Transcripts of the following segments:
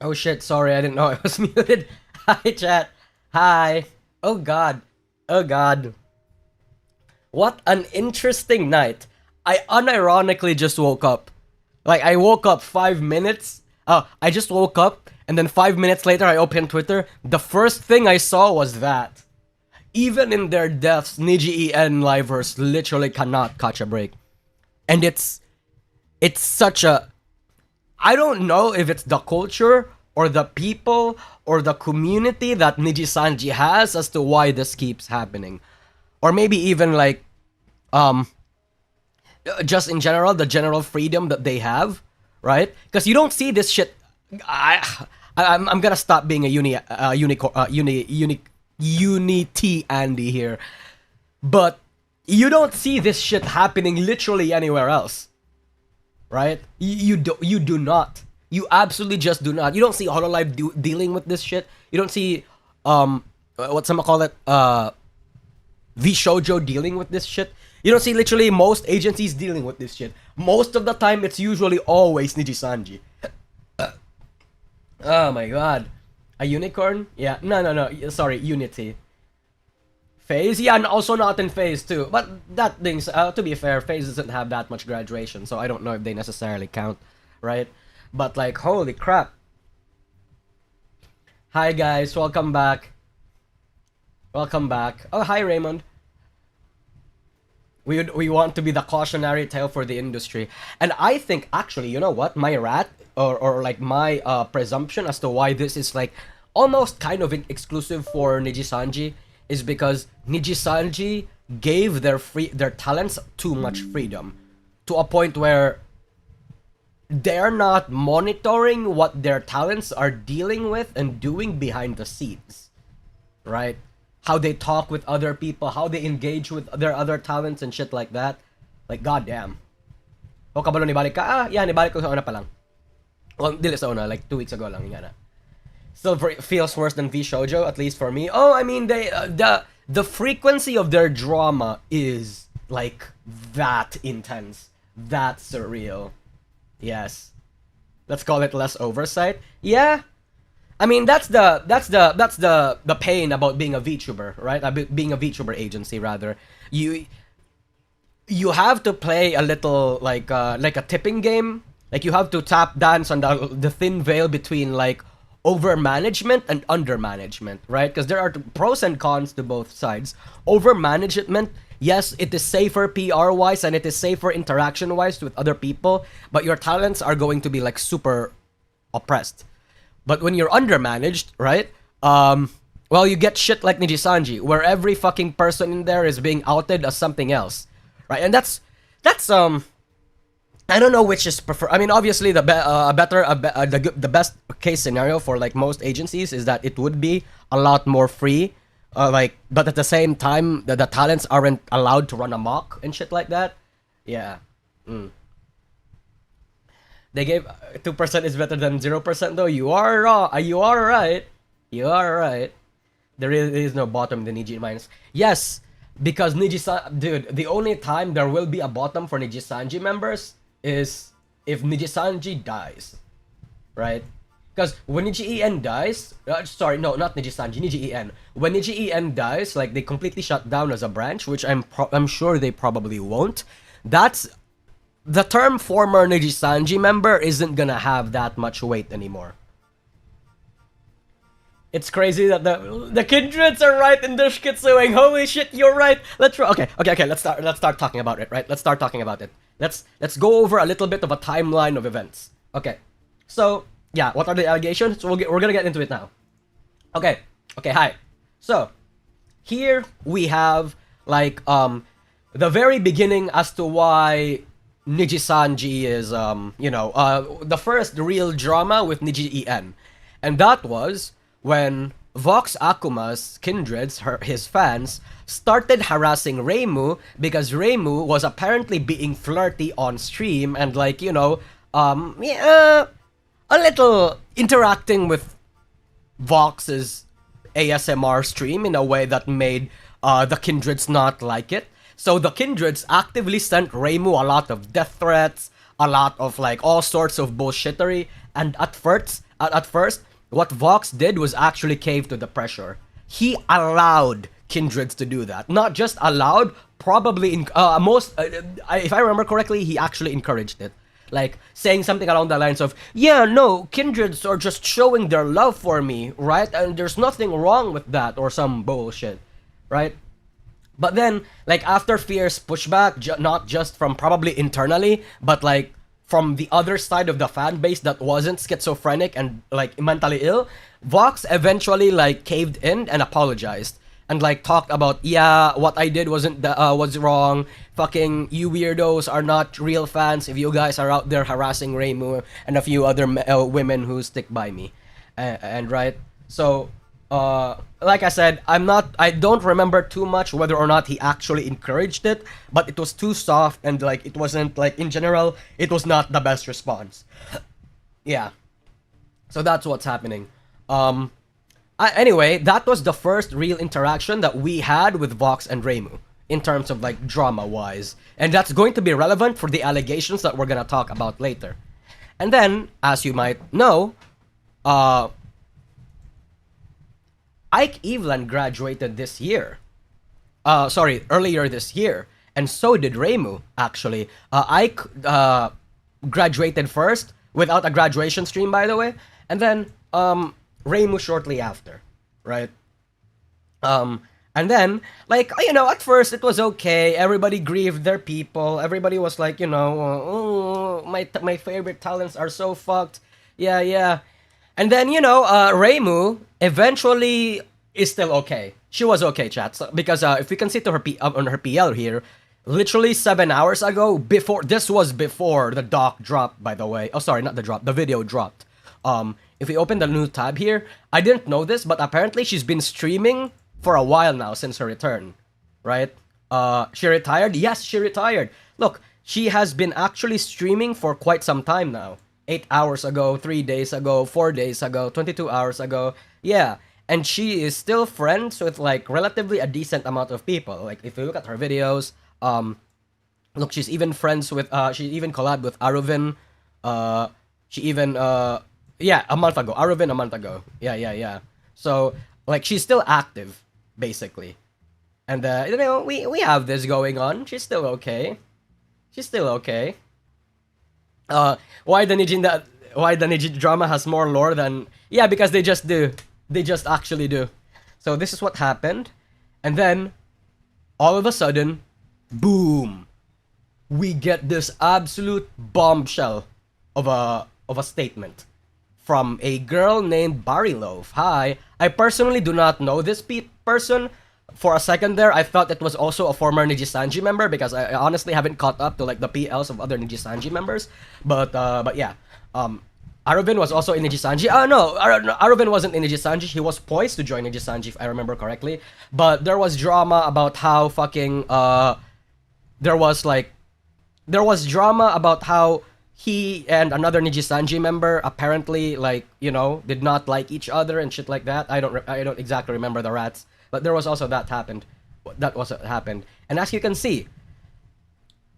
Oh shit, sorry, I didn't know I was muted. Hi, chat. Hi. Oh god. Oh god. What an interesting night. I unironically just woke up. Like, I woke up 5 minutes. I just woke up, and then 5 minutes later, I opened Twitter. The first thing I saw was that. Even in their deaths, Niji En livers literally cannot catch a break. And it's such a, I don't know if it's the culture or the people or the community that Nijisanji has as to why this keeps happening. Or maybe even like um just in general, the general freedom that they have, right? Because you don't see this shit. I'm gonna stop being a unity Andy here, but you don't see this shit happening literally anywhere else, right? You do not. You absolutely just do not. You don't see Hololive dealing with this shit. You don't see what some call it V Shoujo dealing with this shit. You don't see literally most agencies dealing with this shit. Most of the time, it's usually always Nijisanji. Oh my god. A unicorn? Yeah. No. Sorry, Unity. Phase? Yeah, and also not in Phase too. But that thing's, to be fair, Phase doesn't have that much graduation, so I don't know if they necessarily count, right? But like, holy crap. Hi guys, welcome back. Welcome back. Oh, hi Raymond. We want to be the cautionary tale for the industry. And I think, actually, you know what? My or like my presumption as to why this is like almost kind of exclusive for Nijisanji is because Nijisanji gave their talents too much freedom. To a point where they're not monitoring what their talents are dealing with and doing behind the scenes. Right? How they talk with other people, how they engage with their other talents and shit like that. Like, goddamn. O kabalo nibalik ka? Ah, yeah, nibalik ko sa una pa lang. Well, dili sa una, like 2 weeks ago lang, nga na. Still feels worse than V Shoujo, at least for me. Oh, I mean, the frequency of their drama is, like, that intense. That surreal. Yes. Let's call it less oversight. Yeah. I mean, that's the pain about being a VTuber, right? Being a VTuber agency, rather. You have to play a little like a tipping game. Like, you have to tap dance on the thin veil between like over management and under management, right? Because there are pros and cons to both sides. Over management, yes, it is safer PR wise and it is safer interaction wise with other people, but your talents are going to be like super oppressed. But when you're undermanaged, right? Well, you get shit like Nijisanji, where every fucking person in there is being outed as something else, right? And that's I don't know which is prefer. I mean, obviously, the best case scenario for like most agencies is that it would be a lot more free, like, but at the same time, the talents aren't allowed to run amok and shit like that. Yeah. They gave 2% is better than 0% though. You are wrong. You are right. You are right. There is no bottom in the Niji minus. Yes, because dude, the only time there will be a bottom for Nijisanji members is if Nijisanji dies, right? Because when Niji En dies, sorry, no, not Nijisanji, Niji En. When Niji En dies, like they completely shut down as a branch, which I'm sure they probably won't. That's the term former Nijisanji member isn't gonna have that much weight anymore. It's crazy that the kindreds are right in their shikitsuing. Holy shit, you're right. Okay. Let's start talking about it. Right. Let's start talking about it. Let's go over a little bit of a timeline of events. Okay. So yeah, what are the allegations? We're gonna get into it now. Okay. Hi. So here we have like the very beginning as to why Nijisanji is the first real drama with Niji En, and that was when Vox Akuma's kindreds, his fans, started harassing Reimu because Reimu was apparently being flirty on stream and like, a little interacting with Vox's ASMR stream in a way that made the kindreds not like it. So the kindreds actively sent Reimu a lot of death threats, a lot of like all sorts of bullshittery, And at first, what Vox did was actually cave to the pressure. He allowed kindreds to do that. Not just allowed, probably if I remember correctly, he actually encouraged it. Like saying something along the lines of, yeah, no, kindreds are just showing their love for me, right? And there's nothing wrong with that, or some bullshit, right? But then, like, after fierce pushback, not just from probably internally, but like from the other side of the fan base that wasn't schizophrenic and like mentally ill, Vox eventually like caved in and apologized and like talked about, yeah, what I did was wrong. Fucking you weirdos are not real fans if you guys are out there harassing Reimu and a few other women who stick by me, and right. So like I said, I don't remember too much whether or not he actually encouraged it, but it was too soft and like it wasn't like, in general, it was not the best response. Yeah. So that's what's happening. Anyway, that was the first real interaction that we had with Vox and Reimu in terms of like drama wise, and that's going to be relevant for the allegations that we're gonna talk about later. And then, as you might know, Ike Eveland graduated this year. Earlier this year. And so did Reimu, actually. Ike graduated first, without a graduation stream, by the way. And then, Reimu shortly after, right? And then, like, at first it was okay. Everybody grieved their people. Everybody was like, oh, my favorite talents are so fucked. Yeah. And then, Reimu eventually is still okay. She was okay, chat. So, because if we can see to her on her PL here, literally 7 hours ago, this was before the doc dropped, by the way. Oh, sorry, not the drop. The video dropped. If we open the new tab here, I didn't know this, but apparently she's been streaming for a while now since her return, right? She retired? Yes, she retired. Look, she has been actually streaming for quite some time now. 8 hours ago, 3 days ago, 4 days ago, 22 hours ago. Yeah, and she is still friends with like relatively a decent amount of people. Like if you look at her videos, look, she's even friends with she even collabed with Aruvin. She even a month ago. Aruvin a month ago. Yeah. So like she's still active, basically. And we have this going on. She's still okay. Why the Niji drama has more lore than... Yeah, because they just do. They just actually do. So this is what happened. And then, all of a sudden, boom! We get this absolute bombshell of a statement from a girl named Barilove. Hi. I personally do not know this person. For a second there, I thought it was also a former Nijisanji member because I honestly haven't caught up to like the PLs of other Nijisanji members. But yeah, Aruvin was also in Nijisanji. No, Aruvin wasn't in Nijisanji. He was poised to join Nijisanji if I remember correctly. But there was drama about how fucking there was drama about how he and another Nijisanji member apparently did not like each other and shit like that. I don't exactly remember the rats. But there was also that happened. And as you can see,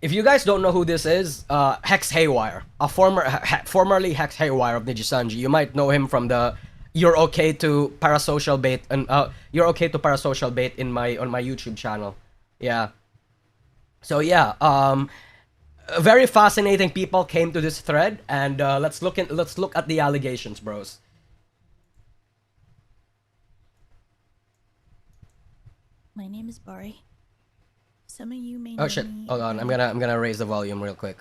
if you guys don't know who this is, Hex Haywire, a formerly Hex Haywire of Nijisanji. You might know him from the You're Okay to Parasocial Bait and You're Okay to Parasocial Bait on my YouTube channel. Yeah. So yeah, very fascinating people came to this thread, and let's look at the allegations, bros. My name is Bari. Some of you may know Oh shit! me. Hold on, I'm gonna raise the volume real quick.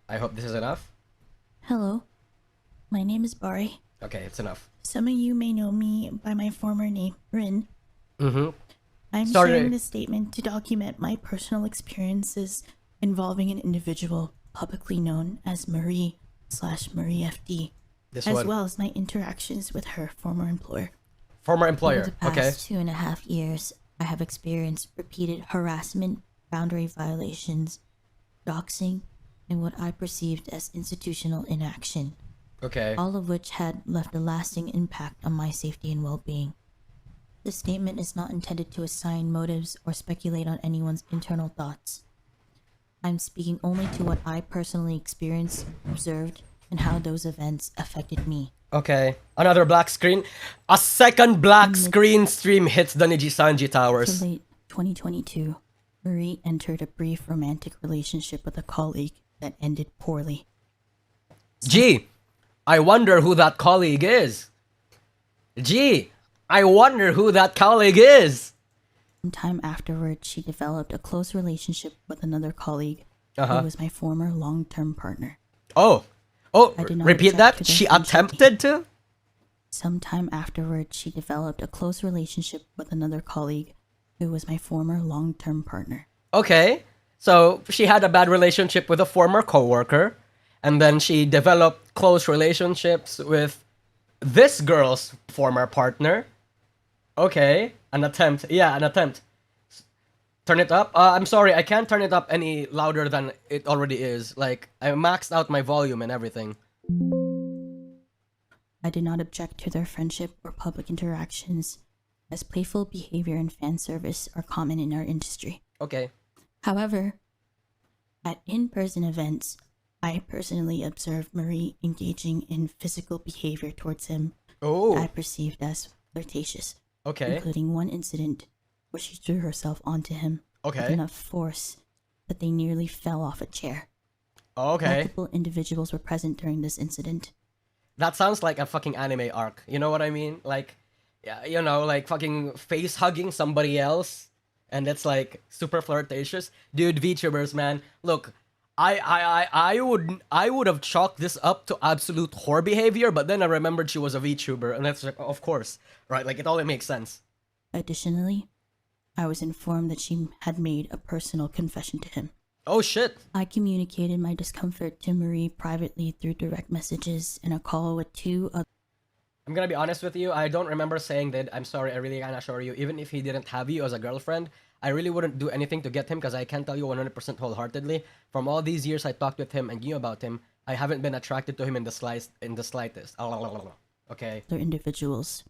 I hope this is enough. Hello. My name is Bari. Okay, it's enough. Some of you may know me by my former name, Rin. Mm-hmm. I'm sharing this statement to document my personal experiences involving an individual publicly known as Marie/Marie FD, as well as my interactions with her former employer. Former employer. Over the past 2.5 years, I have experienced repeated harassment, boundary violations, doxing, and what I perceived as institutional inaction. Okay. All of which had left a lasting impact on my safety and well-being. This statement is not intended to assign motives or speculate on anyone's internal thoughts. I'm speaking only to what I personally experienced, observed, and how those events affected me. Okay, another black screen. A second black screen stream hits the Nijisanji towers. In late 2022, Marie entered a brief romantic relationship with a colleague that ended poorly. Gee, I wonder who that colleague is. Gee, I wonder who that colleague is. Sometime afterward, she developed a close relationship with another colleague who was my former long-term partner. Oh, repeat that? She attempted to? Sometime afterward, she developed a close relationship with another colleague who was my former long-term partner. Okay, so she had a bad relationship with a former coworker, and then she developed close relationships with this girl's former partner. Okay, an attempt. Yeah, an attempt. Turn it up. I'm sorry, I can't turn it up any louder than it already is. Like, I maxed out my volume and everything. I did not object to their friendship or public interactions, as playful behavior and fan service are common in our industry. Okay. However, at in-person events, I personally observed Marie engaging in physical behavior towards him that I perceived as flirtatious. Okay. Including one incident where she threw herself onto him with enough force that they nearly fell off a chair. Okay. Multiple individuals were present during this incident. That sounds like a fucking anime arc. You know what I mean? Like, yeah, you know, like fucking face hugging somebody else, and it's like super flirtatious. Dude, VTubers, man, look, I would have chalked this up to absolute whore behavior, but then I remembered she was a VTuber, and that's like, of course, right? Like, it all makes sense. Additionally, I was informed that she had made a personal confession to him. Oh shit. I communicated my discomfort to Marie privately through direct messages and a call with two other... I'm gonna be honest with you, I don't remember saying that. I'm sorry, I really can assure you, even if he didn't have you as a girlfriend, I really wouldn't do anything to get him, because I can tell you 100% wholeheartedly, from all these years I talked with him and knew about him, I haven't been attracted to him in the slightest. Okay? Other individuals.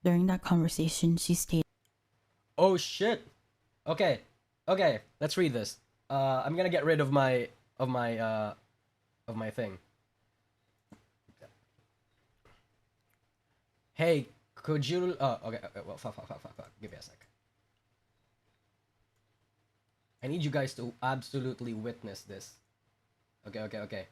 During that conversation, she stated... Oh shit. Okay, let's read this. I'm gonna get rid of my thing. Hey, could you? Okay. Well, fuck. Give me a sec. I need you guys to absolutely witness this. Okay.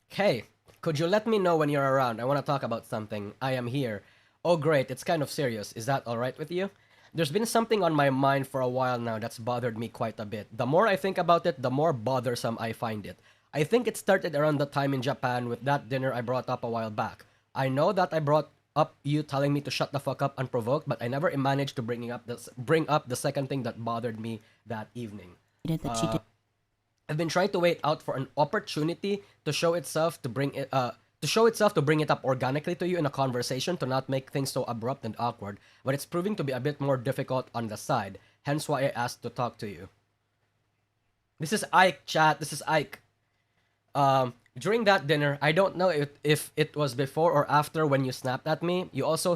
Hey, could you let me know when you're around? I want to talk about something. I am here. Oh, great. It's kind of serious. Is that alright with you? There's been something on my mind for a while now that's bothered me quite a bit. The more I think about it, the more bothersome I find it. I think it started around the time in Japan with that dinner I brought up a while back. I know that I brought up you telling me to shut the fuck up unprovoked, but I never managed to bring up the second thing that bothered me that evening. I've been trying to wait out for an opportunity to show itself to bring it up organically to you in a conversation, to not make things so abrupt and awkward, but it's proving to be a bit more difficult on the side, hence why I asked to talk to you. This is Ike, chat. This is Ike. During that dinner, I don't know if it was before or after when you snapped at me, you also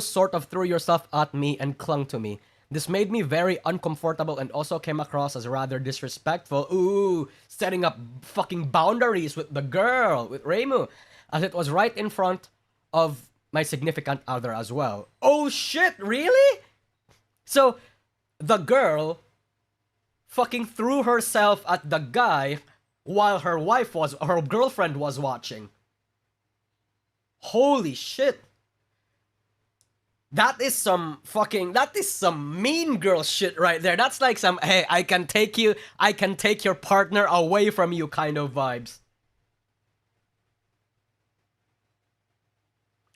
sort of threw yourself at me and clung to me. This made me very uncomfortable and also came across as rather disrespectful. Ooh, setting up fucking boundaries with the girl, with Reimu, as it was right in front of my significant other as well. Oh shit, really? So, the girl fucking threw herself at the guy while her girlfriend was watching. Holy shit. That is some mean girl shit right there. That's like some, hey, I can take your partner away from you kind of vibes.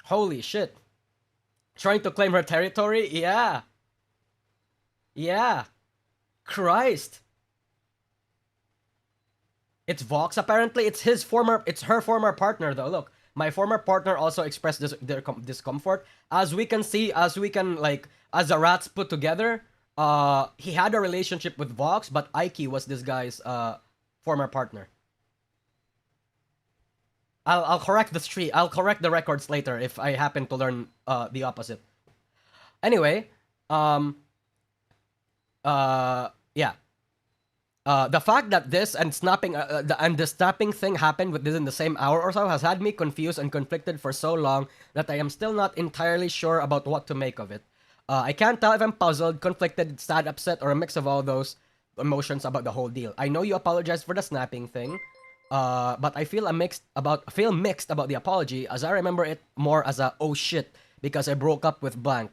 Holy shit. Trying to claim her territory? Yeah. Christ. It's Vox apparently. It's her former partner though. Look. My former partner also expressed their discomfort. As we can, as the rats put together, he had a relationship with Vox, but Aiki was this guy's former partner. I'll correct the street. I'll correct the records later if I happen to learn the opposite. Anyway, yeah. The fact that this and the snapping thing happened within the same hour or so has had me confused and conflicted for so long that I am still not entirely sure about what to make of it. I can't tell if I'm puzzled, conflicted, sad, upset, or a mix of all those emotions about the whole deal. I know you apologized for the snapping thing, but I feel mixed about the apology, as I remember it more as a oh shit because I broke up with blank,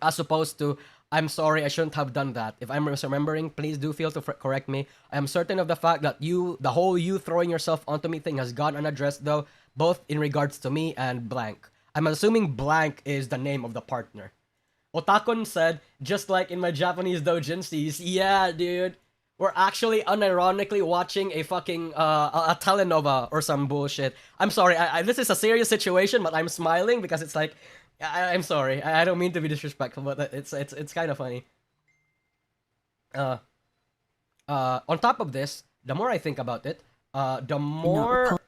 as opposed to I'm sorry, I shouldn't have done that. If I'm misremembering, please do feel to correct me. I am certain of the fact that the whole you throwing yourself onto me thing has gone unaddressed though, both in regards to me and blank. I'm assuming blank is the name of the partner. Otakon said, just like in my Japanese doujinsis, yeah, dude, we're actually unironically watching a fucking a telenova or some bullshit. I'm sorry, this is a serious situation, but I'm smiling because it's like, I'm sorry, I don't mean to be disrespectful, but it's kind of funny. On top of this, the more I think about it, the more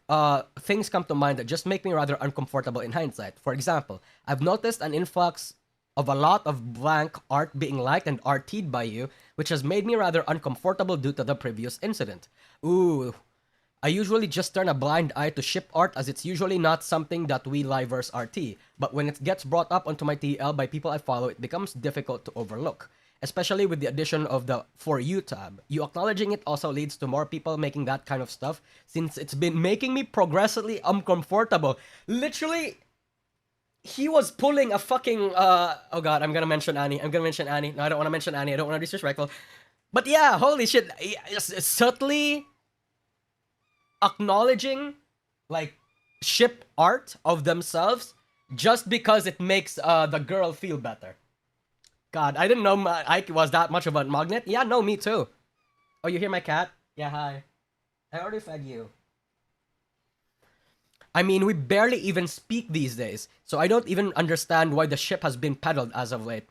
things come to mind that just make me rather uncomfortable in hindsight. For example, I've noticed an influx of a lot of blank art being liked and RT'd by you, which has made me rather uncomfortable due to the previous incident. Ooh, I usually just turn a blind eye to ship art as it's usually not something that we livers RT, but when it gets brought up onto my TL by people I follow, it becomes difficult to overlook. Especially with the addition of the For You tab. You acknowledging it also leads to more people making that kind of stuff, since it's been making me progressively uncomfortable. Literally, he was pulling a fucking oh god, I'm gonna mention Annie. No, I don't want to mention Annie. I don't want to be disrespectful. But yeah, holy shit. Subtly acknowledging like ship art of themselves just because it makes the girl feel better. God, I didn't know Ike was that much of a magnet. Yeah, no, me too. Oh, you hear my cat? Yeah, hi. I already fed you. I mean, we barely even speak these days, so I don't even understand why the ship has been peddled as of late.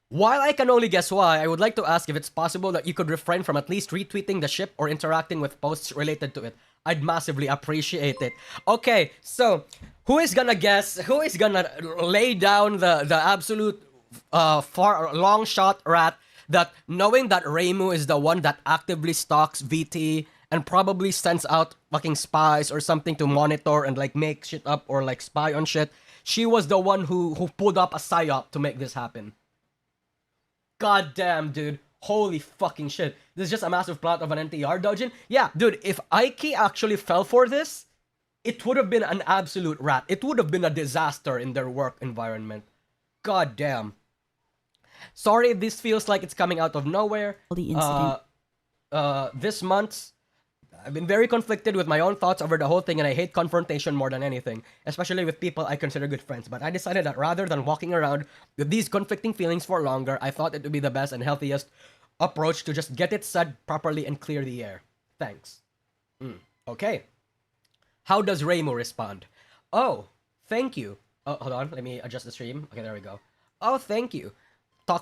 While I can only guess why, I would like to ask if it's possible that you could refrain from at least retweeting the ship or interacting with posts related to it. I'd massively appreciate it. Okay, so who is gonna guess? Who is gonna lay down the absolute far long shot rat that knowing that Reimu is the one that actively stalks VT and probably sends out fucking spies or something to monitor and like make shit up or like spy on shit. She was the one who pulled up a psyop to make this happen. God damn, dude. Holy fucking shit. This is just a massive plot of an NTR doujin? Yeah, dude, if Aiki actually fell for this, it would have been an absolute rat. It would have been a disaster in their work environment. God damn. Sorry if this feels like it's coming out of nowhere. The incident. This month, I've been very conflicted with my own thoughts over the whole thing, and I hate confrontation more than anything, especially with people I consider good friends. But I decided that rather than walking around with these conflicting feelings for longer, I thought it would be the best and healthiest approach to just get it said properly and clear the air. Thanks. Okay. How does Reimu respond? Oh, thank you. Oh, hold on. Let me adjust the stream. Okay, there we go. Oh, thank you.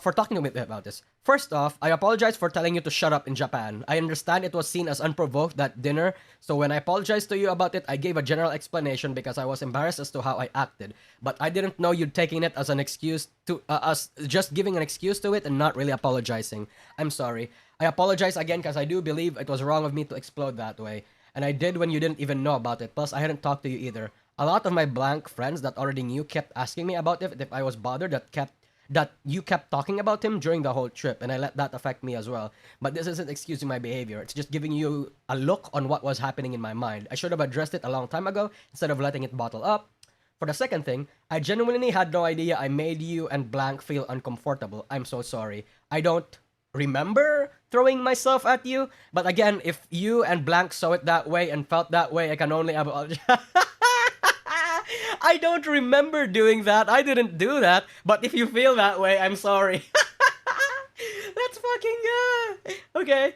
For talking to me about this. First off, I apologize for telling you to shut up in Japan. I understand it was seen as unprovoked that dinner, so when I apologized to you about it, I gave a general explanation because I was embarrassed as to how I acted. But I didn't know you'd taking it as an excuse to us just giving an excuse to it and not really apologizing. I'm sorry. I apologize again because I do believe it was wrong of me to explode that way. And I did when you didn't even know about it. Plus, I hadn't talked to you either. A lot of my blank friends that already knew kept asking me about it if I was bothered that you kept talking about him during the whole trip, and I let that affect me as well. But this isn't excusing my behavior. It's just giving you a look on what was happening in my mind. I should have addressed it a long time ago instead of letting it bottle up. For the second thing, I genuinely had no idea I made you and blank feel uncomfortable. I'm so sorry. I don't remember throwing myself at you, but again, if you and blank saw it that way and felt that way, I can only apologize. I don't remember doing that. I didn't do that. But if you feel that way, I'm sorry. That's fucking good. Okay.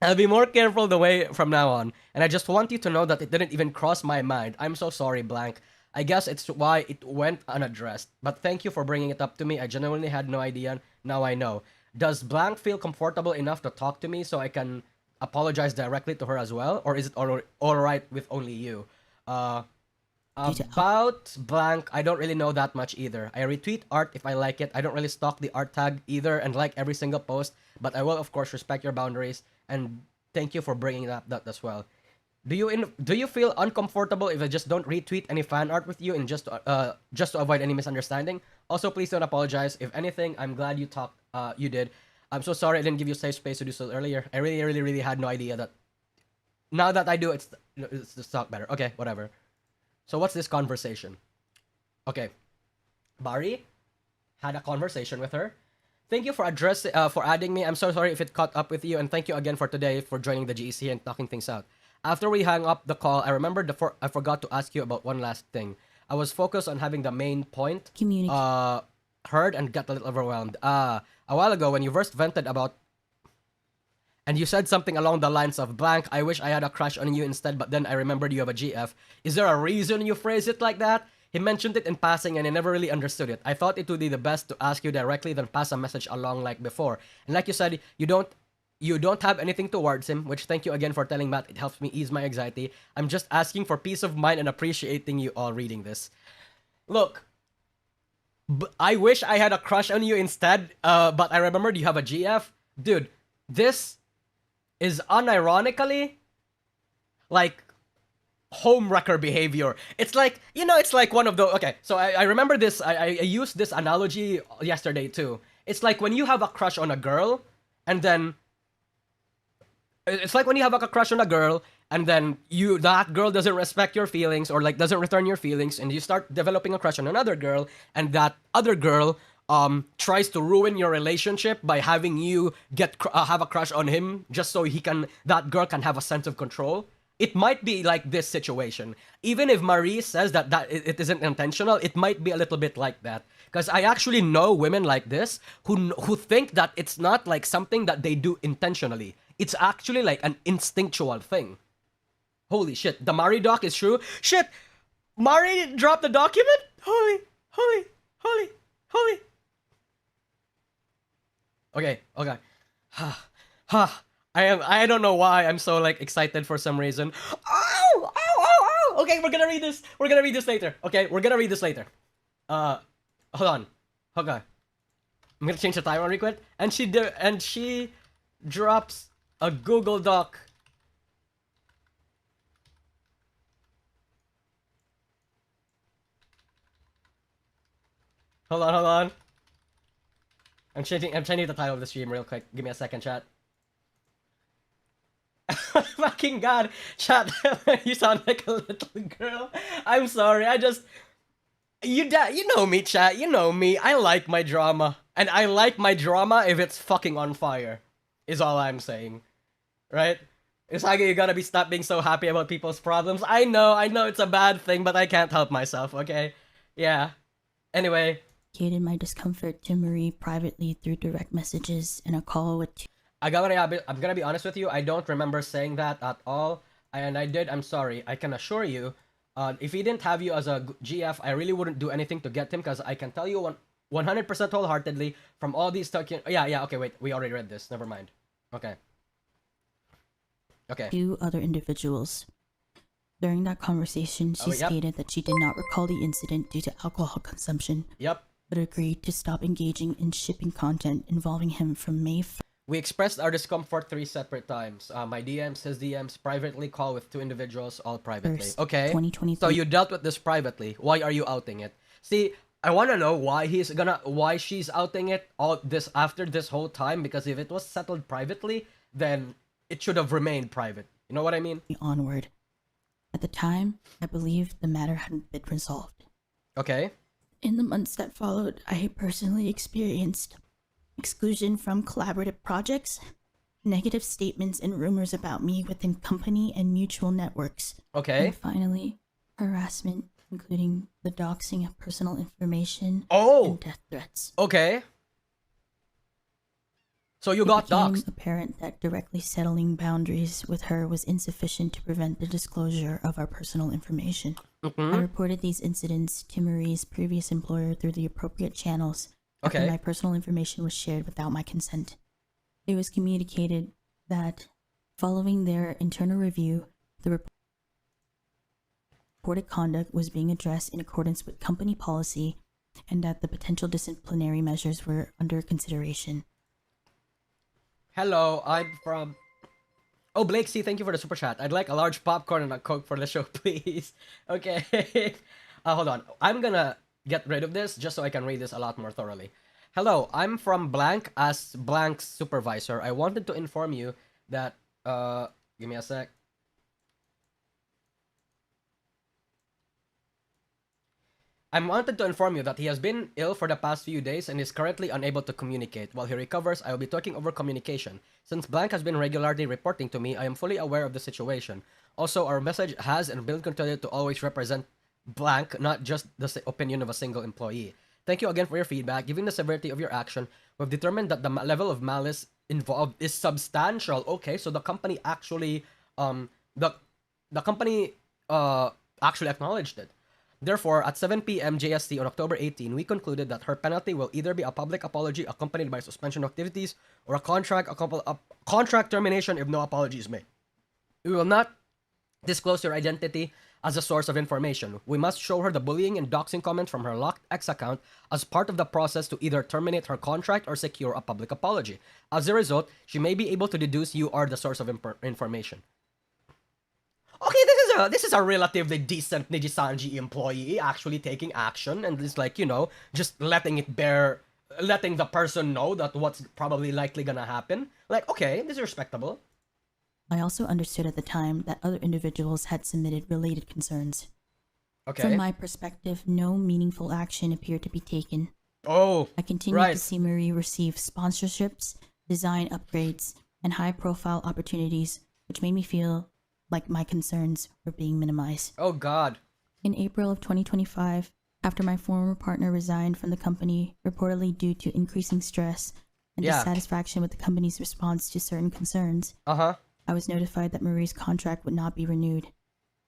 I'll be more careful the way from now on. And I just want you to know that it didn't even cross my mind. I'm so sorry, blank. I guess it's why it went unaddressed. But thank you for bringing it up to me. I genuinely had no idea. Now I know. Does blank feel comfortable enough to talk to me so I can apologize directly to her as well? Or is it all right with only you? About blank, I don't really know that much either. I retweet art if I like it. I don't really stalk the art tag either and like every single post, but I will of course respect your boundaries and thank you for bringing that as well. Do you feel uncomfortable if I just don't retweet any fan art with you and just to avoid any misunderstanding? Also, please don't apologize. If anything, I'm glad you talked. You did. I'm so sorry I didn't give you safe space to do so earlier. I really had no idea that. Now that I do, it's just talk better. Okay, whatever. So what's this conversation? Okay, Bari had a conversation with her. Thank you for for adding me. I'm so sorry if it caught up with you, and thank you again for today for joining the GEC and talking things out. After we hung up the call, I remembered I forgot to ask you about one last thing. I was focused on having the main point heard and got a little overwhelmed. A while ago when you first vented about and you said something along the lines of blank, I wish I had a crush on you instead, but then I remembered you have a GF. Is there a reason you phrase it like that? He mentioned it in passing and I never really understood it. I thought it would be the best to ask you directly than pass a message along like before. And like you said, you don't have anything towards him, which thank you again for telling Matt. It helps me ease my anxiety. I'm just asking for peace of mind and appreciating you all reading this. Look, I wish I had a crush on you instead, but I remembered you have a GF. Dude, this is unironically like homewrecker behavior. It's like, it's like one of the... Okay, so I remember this. I used this analogy yesterday too. It's like when you have a crush on a girl and then... It's like when you have like a crush on a girl and then that girl doesn't respect your feelings or like doesn't return your feelings and you start developing a crush on another girl and that other girl tries to ruin your relationship by having you have a crush on him just so that girl can have a sense of control. It might be like this situation. Even if Marie says that it isn't intentional, it might be a little bit like that. Because I actually know women like this who think that it's not like something that they do intentionally. It's actually like an instinctual thing. Holy shit, the Marie doc is true? Shit! Marie dropped the document? Holy. Okay. I don't know why I'm so like excited for some reason. Ow! Okay, we're gonna read this later. Okay, we're gonna read this later. Hold on. Okay. I'm gonna change the timer real quick. And she drops a Google Doc. Hold on. I'm changing the title of the stream real quick. Give me a second, chat. Fucking god, chat. You sound like a little girl. I'm sorry. You know me, chat. You know me. I like my drama. And I like my drama if it's fucking on fire. Is all I'm saying. Right? Usagi, you gotta stop being so happy about people's problems. I know it's a bad thing, but I can't help myself, okay? Yeah. Anyway. Communicated my discomfort to Marie privately through direct messages and a call with I'm gonna be honest with you, I don't remember saying that at all. And I did, I'm sorry. I can assure you, if he didn't have you as a GF, I really wouldn't do anything to get him, because I can tell you 100% wholeheartedly from all these okay, wait, we already read this. Never mind. Okay. Two other individuals. During that conversation, she stated that she did not recall the incident due to alcohol consumption. Yep. But agreed to stop engaging in shipping content involving him from May 1st. We expressed our discomfort 3 separate times. My DMs, his DMs, privately call with 2 individuals, all privately. Okay. 2023. So you dealt with this privately. Why are you outing it? See, I want to know why she's outing it all this after this whole time, because if it was settled privately, then it should have remained private. You know what I mean? Onward. At the time, I believed the matter hadn't been resolved. Okay. In the months that followed, I personally experienced exclusion from collaborative projects, negative statements and rumors about me within company and mutual networks. Okay. And finally, harassment, including the doxing of personal information and death threats. Okay. So you got doxed. It became apparent that directly settling boundaries with her was insufficient to prevent the disclosure of our personal information. I reported these incidents to Marie's previous employer through the appropriate channels. After my personal information was shared without my consent. It was communicated that following their internal review, the reported conduct was being addressed in accordance with company policy and that the potential disciplinary measures were under consideration. Hello, I'm from... Oh, Blake C, thank you for the super chat. I'd like a large popcorn and a Coke for the show, please. Okay. Hold on. I'm gonna get rid of this just so I can read this a lot more thoroughly. Hello, I'm from blank as blank's supervisor. I wanted to inform you that... give me a sec. I wanted to inform you that he has been ill for the past few days and is currently unable to communicate. While he recovers, I will be talking over communication. Since Blank has been regularly reporting to me, I am fully aware of the situation. Also, our message has and will continue to always represent Blank, not just the opinion of a single employee. Thank you again for your feedback. Given the severity of your action, we've determined that the level of malice involved is substantial. Okay, so the company actually, the company actually acknowledged it. Therefore, at 7 p.m. JST on October 18, we concluded that her penalty will either be a public apology accompanied by suspension of activities or a contract termination if no apology is made. We will not disclose her identity as a source of information. We must show her the bullying and doxing comments from her locked X account as part of the process to either terminate her contract or secure a public apology. As a result, she may be able to deduce you are the source of information. Okay, this is a relatively decent Nijisanji employee actually taking action and is like, you know, just letting the person know that what's probably likely gonna happen. Like, okay, this is respectable. I also understood at the time that other individuals had submitted related concerns. Okay. From my perspective, no meaningful action appeared to be taken. Oh, I continued to see Marie receive sponsorships, design upgrades, and high-profile opportunities, which made me feel like my concerns were being minimized. Oh, God. In April of 2025, after my former partner resigned from the company, reportedly due to increasing stress and dissatisfaction with the company's response to certain concerns, I was notified that Marie's contract would not be renewed.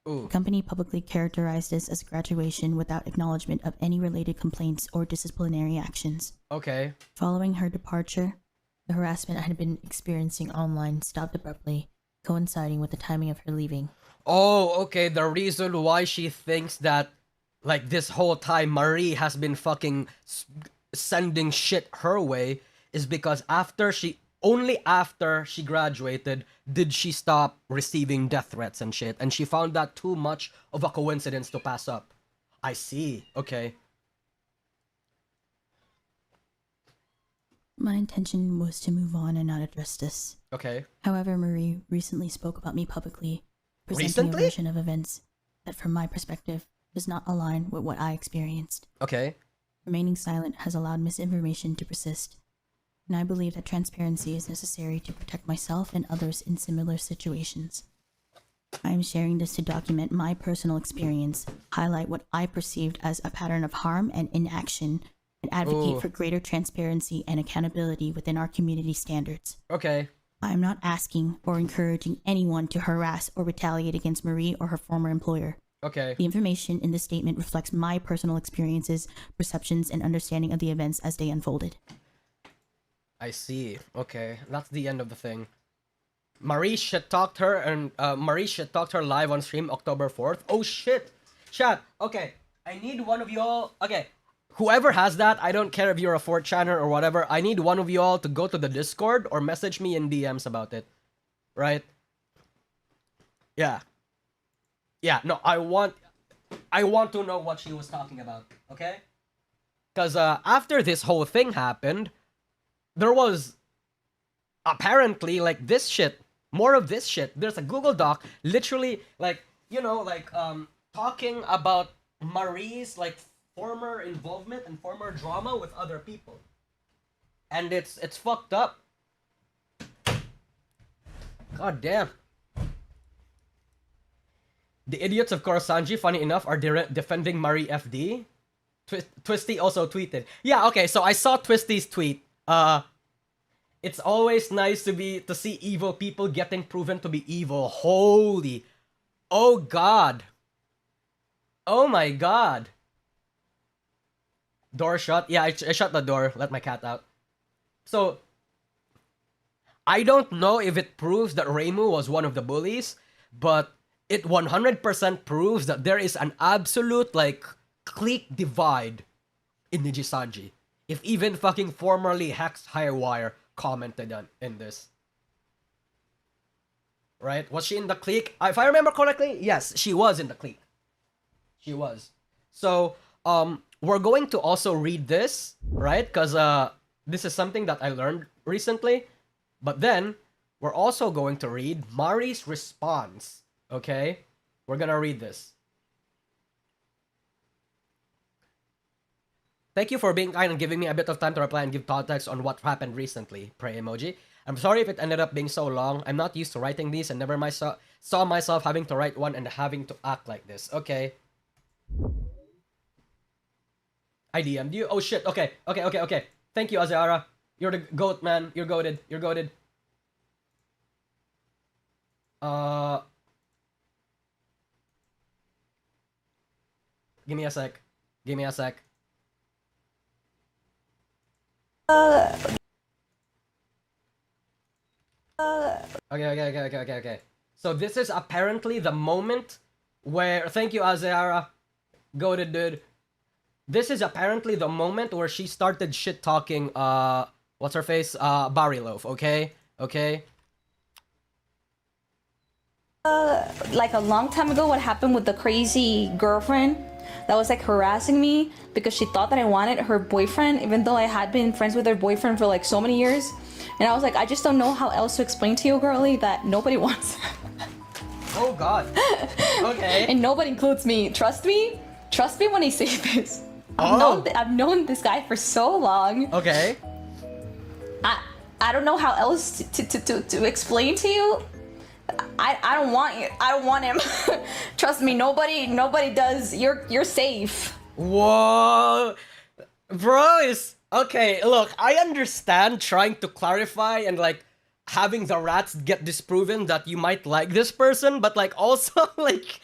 Ooh. The company publicly characterized this as a graduation without acknowledgement of any related complaints or disciplinary actions. Okay. Following her departure, the harassment I had been experiencing online stopped abruptly, coinciding with the timing of her leaving. Oh, okay. The reason why she thinks that, like, this whole time Marie has been fucking sending shit her way is because only after she graduated did she stop receiving death threats and shit. And she found that too much of a coincidence to pass up. I see. Okay. My intention was to move on and not address this. Okay. However, Marie recently spoke about me publicly, presenting a version of events that, from my perspective, does not align with what I experienced. Okay. Remaining silent has allowed misinformation to persist, and I believe that transparency is necessary to protect myself and others in similar situations. I am sharing this to document my personal experience, highlight what I perceived as a pattern of harm and inaction, and advocate for greater transparency and accountability within our community standards. Okay. I am not asking or encouraging anyone to harass or retaliate against Marie or her former employer. Okay. The information in this statement reflects my personal experiences, perceptions, and understanding of the events as they unfolded. I see. Okay. That's the end of the thing. Marie shit-talked her and Marie shit-talked her live on stream October 4th. Oh shit. Chat. Okay. I need one of y'all. Okay. Whoever has that, I don't care if you're a 4chaner or whatever, I need one of y'all to go to the Discord or message me in DMs about it. Right? Yeah. Yeah, no, I want to know what she was talking about, okay? Because after this whole thing happened, there was apparently, like, this shit, more of this shit. There's a Google Doc, literally, like, you know, like, talking about Marie's, like, former involvement and former drama with other people. And it's fucked up. God damn. The idiots of Korosanji, funny enough, are defending Marie FD. Twisty also tweeted. Yeah, okay, so I saw Twisty's tweet. It's always nice to see evil people getting proven to be evil. Holy. Oh god. Oh my god. Door shut? Yeah, I shut the door. Let my cat out. So, I don't know if it proves that Reimu was one of the bullies, but it 100% proves that there is an absolute, like, clique divide in Nijisanji. If even fucking formerly Hex Highwire commented in this. Right? Was she in the clique? If I remember correctly, yes, she was in the clique. She was. So, we're going to also read this, right? Because this is something that I learned recently. But then, we're also going to read Mari's response. Okay? We're gonna read this. Thank you for being kind and giving me a bit of time to reply and give context on what happened recently. Pray emoji. I'm sorry if it ended up being so long. I'm not used to writing these and never saw myself having to write one and having to act like this. Okay. I DM'd you? Oh shit. Okay. Thank you, Aziara. You're the GOAT, man. You're goated. You're goated. Give me a sec. Okay. So this is apparently the moment where... Thank you, Aziara. Goated, dude. This is apparently the moment where she started shit-talking, what's her face? Bariloaf, okay? Like a long time ago, what happened with the crazy girlfriend that was like harassing me because she thought that I wanted her boyfriend, even though I had been friends with her boyfriend for like so many years. And I was like, I just don't know how else to explain to you, girly, that nobody wants her. Oh god. Okay. And nobody includes me. Trust me when I say this. I've known this guy for so long. Okay. I don't know how else to explain to you. I don't want you. I don't want him. Trust me, nobody does. You're safe. Whoa, bro, is okay. Look, I understand trying to clarify and like having the rats get disproven that you might like this person, but like also like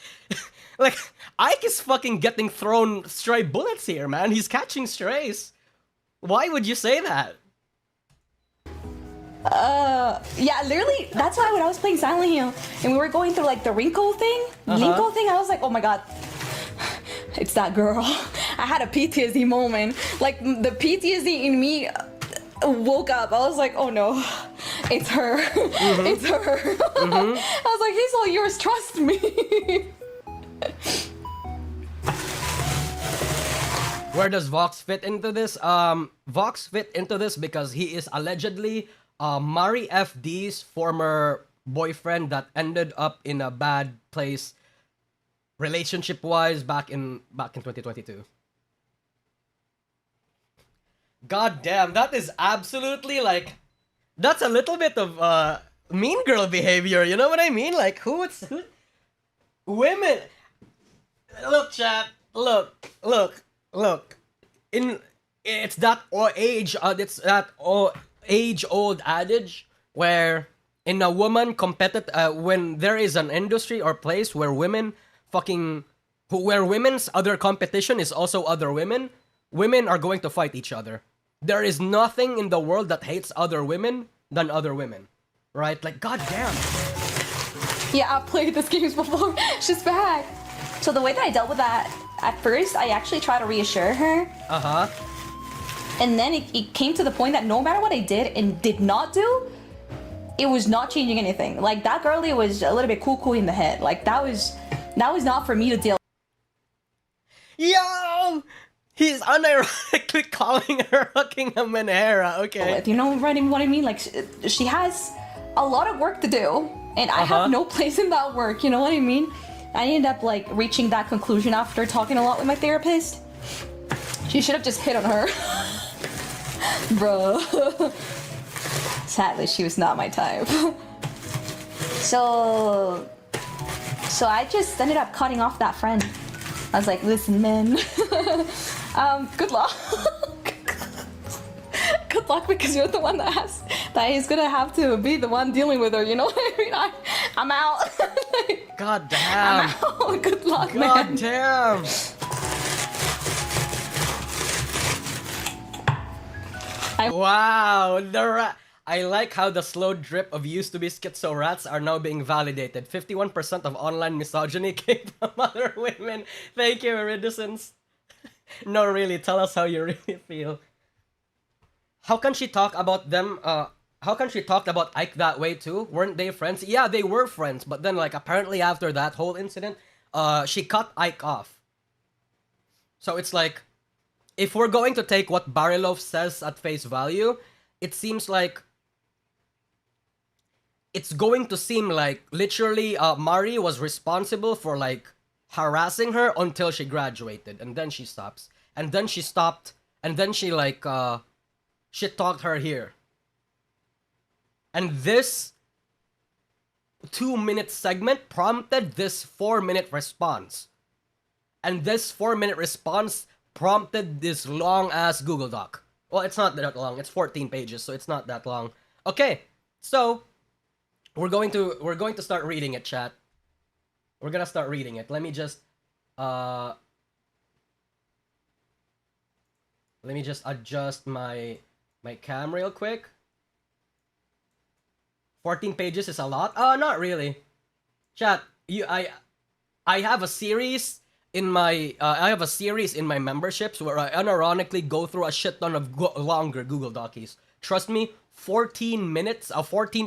Ike is fucking getting thrown stray bullets here, man. He's catching strays. Why would you say that? Yeah, literally, that's why when I was playing Silent Hill and we were going through like the wrinkle thing, I was like, oh my god, it's that girl. I had a PTSD moment. Like, the PTSD in me woke up. I was like, oh no, it's her. It's her. I was like, he's all yours, trust me. Where does Vox fit into this? Vox fit into this because he is allegedly Mari FD's former boyfriend that ended up in a bad place relationship-wise back in 2022. God damn, that is absolutely like, that's a little bit of mean girl behavior, you know what I mean? Like, who women, look chat, look, it's that age-old adage where in a woman when there is an industry or place where women's other competition is also other women are going to fight each other. There is nothing in the world that hates other women than other women, right? Like, goddamn. Yeah, I've played this games before. She's back. So the way that I dealt with that, at first, I actually tried to reassure her. And then it came to the point that no matter what I did and did not do, it was not changing anything. Like, that girlie was a little bit cuckoo in the head. Like, that was not for me to deal. Yo! He's unironically calling her fucking a Manera, okay. You know what I mean? Like, she has a lot of work to do, and I have no place in that work, you know what I mean? I ended up, like, reaching that conclusion after talking a lot with my therapist. She should have just hit on her. Bro. Sadly, she was not my type. So I just ended up cutting off that friend. I was like, listen, man. Good luck. Good luck, because you're the one that is gonna have to be the one dealing with her, you know what I mean? I'm out. God damn. I'm out. Good luck, man. God damn. Wow, I like how the slow drip of used to be schizo rats are now being validated. 51% of online misogyny came from other women. Thank you, Iridescence. No, really, tell us how you really feel. How can she talk about them? How can she talk about Ike that way too? Weren't they friends? Yeah, they were friends, but then like apparently after that whole incident, she cut Ike off. So it's like, if we're going to take what Barilov says at face value, it seems like it's going to seem like literally Mari was responsible for like harassing her until she graduated, and then she stops, and then she stopped, and then she like shit talked her here. And this 2-minute segment prompted this 4-minute response. And this 4-minute response prompted this long ass Google Doc. Well, it's not that long. It's 14 pages, so it's not that long. Okay, so we're going to start reading it, chat. We're gonna start reading it. Let me just adjust my cam real quick. 14 pages is a lot. Not really. Chat, I have a series in my memberships where I unironically go through a shit ton of longer Google Docs. Trust me, 14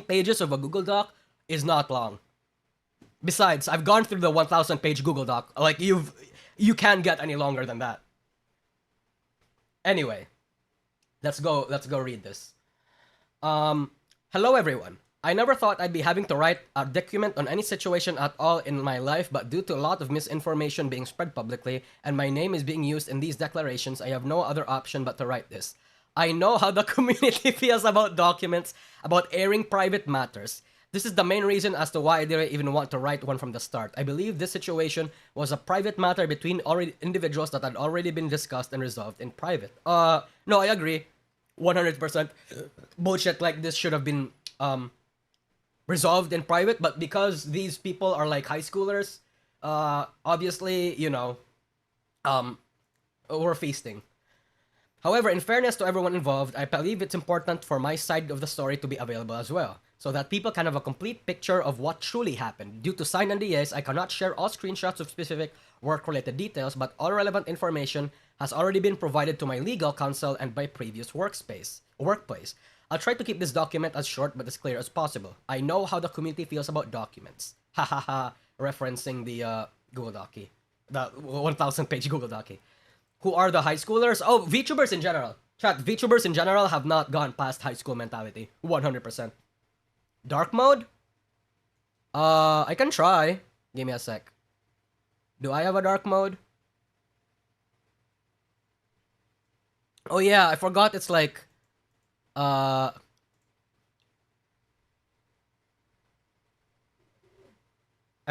pages of a Google Doc is not long. Besides, I've gone through the 1,000 page Google Doc. Like you can't get any longer than that. Anyway, let's go read this. Hello everyone. I never thought I'd be having to write a document on any situation at all in my life, but due to a lot of misinformation being spread publicly and my name is being used in these declarations, I have no other option but to write this. I know how the community feels about documents, about airing private matters. This is the main reason as to why I didn't even want to write one from the start. I believe this situation was a private matter between individuals that had already been discussed and resolved in private. No, I agree. 100% bullshit like this should have been resolved in private, but because these people are like high schoolers, obviously, you know, we're feasting. However, in fairness to everyone involved, I believe it's important for my side of the story to be available as well, so that people can have a complete picture of what truly happened. Due to signed NDAs, I cannot share all screenshots of specific work-related details, but all relevant information has already been provided to my legal counsel and my previous workplace. I'll try to keep this document as short but as clear as possible. I know how the community feels about documents. Hahaha, referencing the Google Doci. The 1,000 page Google Doci. Who are the high schoolers? Oh, VTubers in general. Chat, VTubers in general have not gone past high school mentality. 100%. Dark mode? I can try. Give me a sec. Do I have a dark mode? Oh yeah, I forgot it's like... I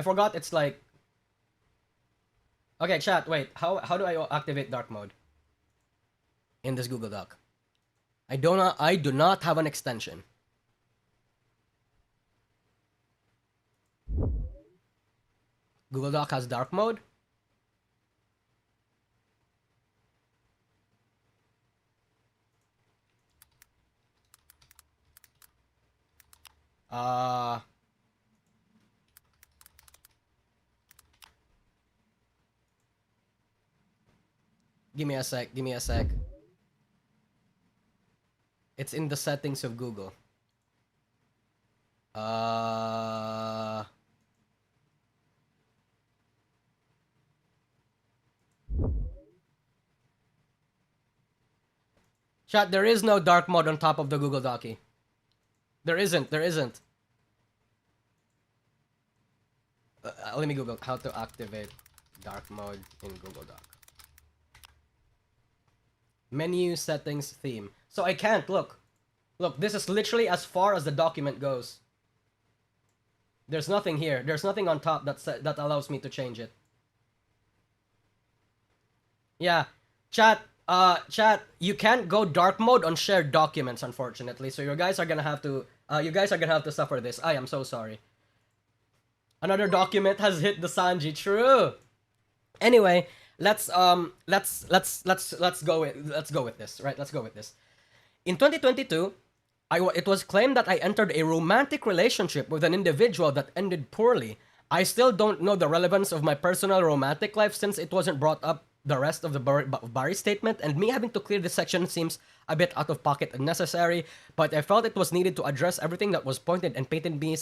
forgot it's like... Okay, chat, wait. How do I activate dark mode? In this Google Doc. I do not have an extension. Google Doc has dark mode? Give me a sec. It's in the settings of Google. Chat, there is no dark mode on top of the Google Doci. There isn't. Let me Google how to activate dark mode in Google Doc. Menu, settings, theme. So I can't, look. Look, this is literally as far as the document goes. There's nothing here. There's nothing on top that allows me to change it. Yeah. Chat, you can't go dark mode on shared documents, unfortunately. So you guys are gonna have to suffer this. I am so sorry. Another document has hit the Sanji. True. Anyway, let's go with this, right? Let's go with this. In 2022, It was claimed that I entered a romantic relationship with an individual that ended poorly. I still don't know the relevance of my personal romantic life since it wasn't brought up the rest of the Barry statement, and me having to clear this section seems a bit out of pocket and necessary, but I felt it was needed to address everything that was pointed and painted me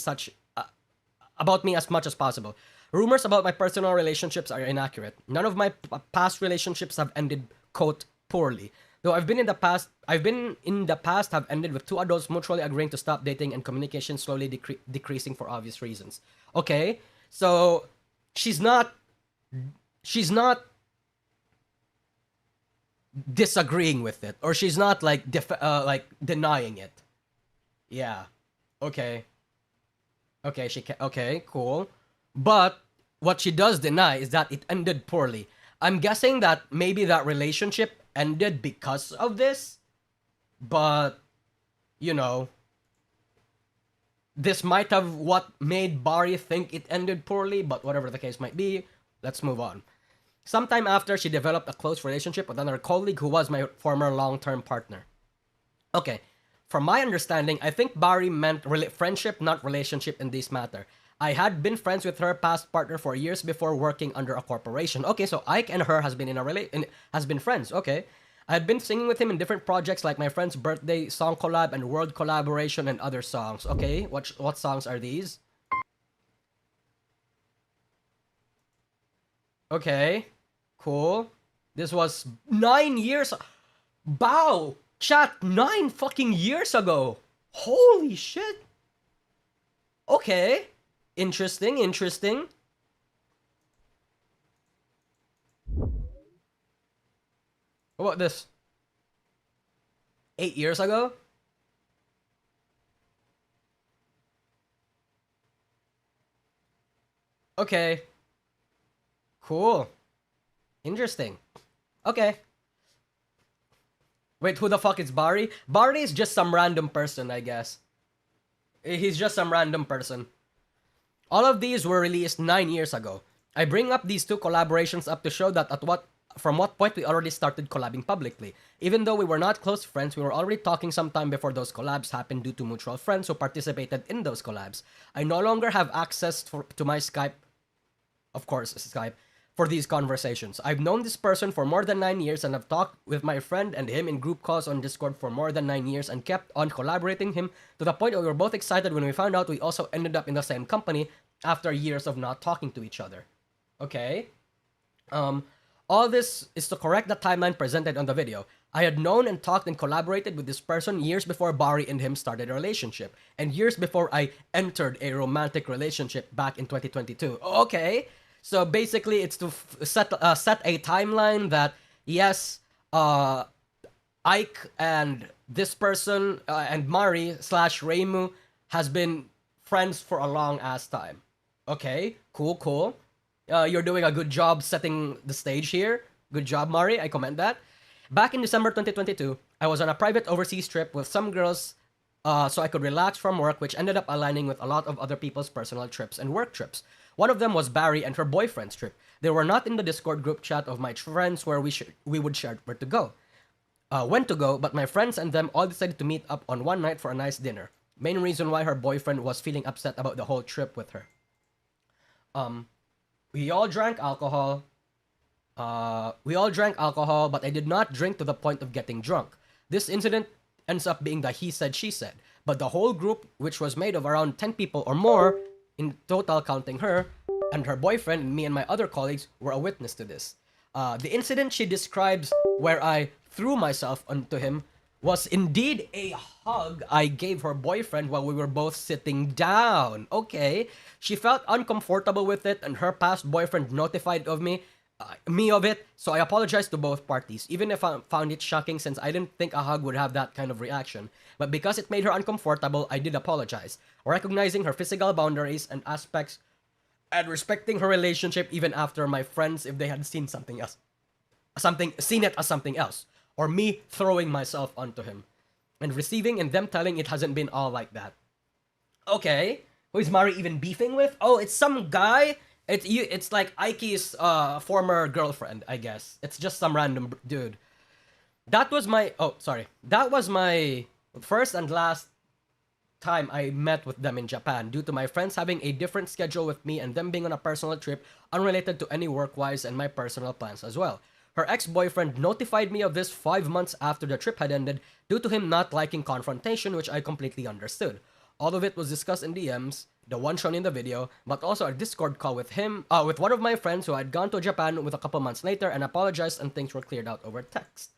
about me as much as possible. Rumors about my personal relationships are inaccurate. None of my past relationships have ended, quote, poorly. Though I've been in the past have ended with two adults mutually agreeing to stop dating and communication slowly decreasing for obvious reasons. Okay, so she's not disagreeing with it, or she's not like denying it. Yeah. Okay. Okay, okay, cool. But what she does deny is that it ended poorly. I'm guessing that maybe that relationship ended because of this, but you know, this might have what made Barry think it ended poorly, but whatever the case might be, let's move on. Sometime after, she developed a close relationship with another colleague who was my former long-term partner. Okay, from my understanding, I think Barry meant friendship, not relationship in this matter. I had been friends with her past partner for years before working under a corporation. Okay, so Ike and her has been has been friends. Okay, I had been singing with him in different projects like my friend's birthday song collab and world collaboration and other songs. Okay, what songs are these? Okay, cool. This was 9 years. Bow, chat, 9 fucking years ago. Holy shit. Okay. Interesting. What about this? 8 years ago? Okay. Cool. Interesting. Okay. Wait, who the fuck is Barry? Barry is just some random person, I guess. He's just some random person. All of these were released 9 years ago. I bring up these two collaborations up to show that from what point we already started collabing publicly. Even though we were not close friends, we were already talking sometime before those collabs happened due to mutual friends who participated in those collabs. I no longer have access to my Skype, of course, Skype, for these conversations. I've known this person for more than 9 years and have talked with my friend and him in group calls on Discord for more than 9 years and kept on collaborating him to the point where we were both excited when we found out we also ended up in the same company after years of not talking to each other. Okay. All this is to correct the timeline presented on the video. I had known and talked and collaborated with this person years before Barry and him started a relationship, and years before I entered a romantic relationship back in 2022. Okay. So basically, it's to set a timeline that, yes, Ike and this person and Mari / Reimu has been friends for a long ass time. Okay, cool. You're doing a good job setting the stage here. Good job, Mari. I commend that. Back in December 2022, I was on a private overseas trip with some girls so I could relax from work, which ended up aligning with a lot of other people's personal trips and work trips. One of them was Barry and her boyfriend's trip. They were not in the Discord group chat of my friends where we would share where to go. When to go, but my friends and them all decided to meet up on one night for a nice dinner. Main reason why her boyfriend was feeling upset about the whole trip with her. We all drank alcohol, but I did not drink to the point of getting drunk. This incident ends up being the he said, she said. But the whole group, which was made of around 10 people or more, in total counting her and her boyfriend and me and my other colleagues, were a witness to this. The incident she describes where I threw myself onto him was indeed a hug I gave her boyfriend while we were both sitting down. Okay. She felt uncomfortable with it and her past boyfriend notified of me of it, so I apologized to both parties, even if I found it shocking since I didn't think a hug would have that kind of reaction. But because it made her uncomfortable, I did apologize, recognizing her physical boundaries and aspects and respecting her relationship even after my friends, if they had seen seen it as something else, or me throwing myself onto him, and receiving and them telling it hasn't been all like that. Okay, who is Mari even beefing with? Oh, it's some guy. It's like Ike's former girlfriend, I guess. It's just some random dude. That was my first and last time I met with them in Japan due to my friends having a different schedule with me and them being on a personal trip unrelated to any work-wise and my personal plans as well. Her ex-boyfriend notified me of this 5 months after the trip had ended due to him not liking confrontation, which I completely understood. All of it was discussed in DMs, the one shown in the video, but also a Discord call with him, with one of my friends who had gone to Japan with a couple months later and apologized and things were cleared out over text.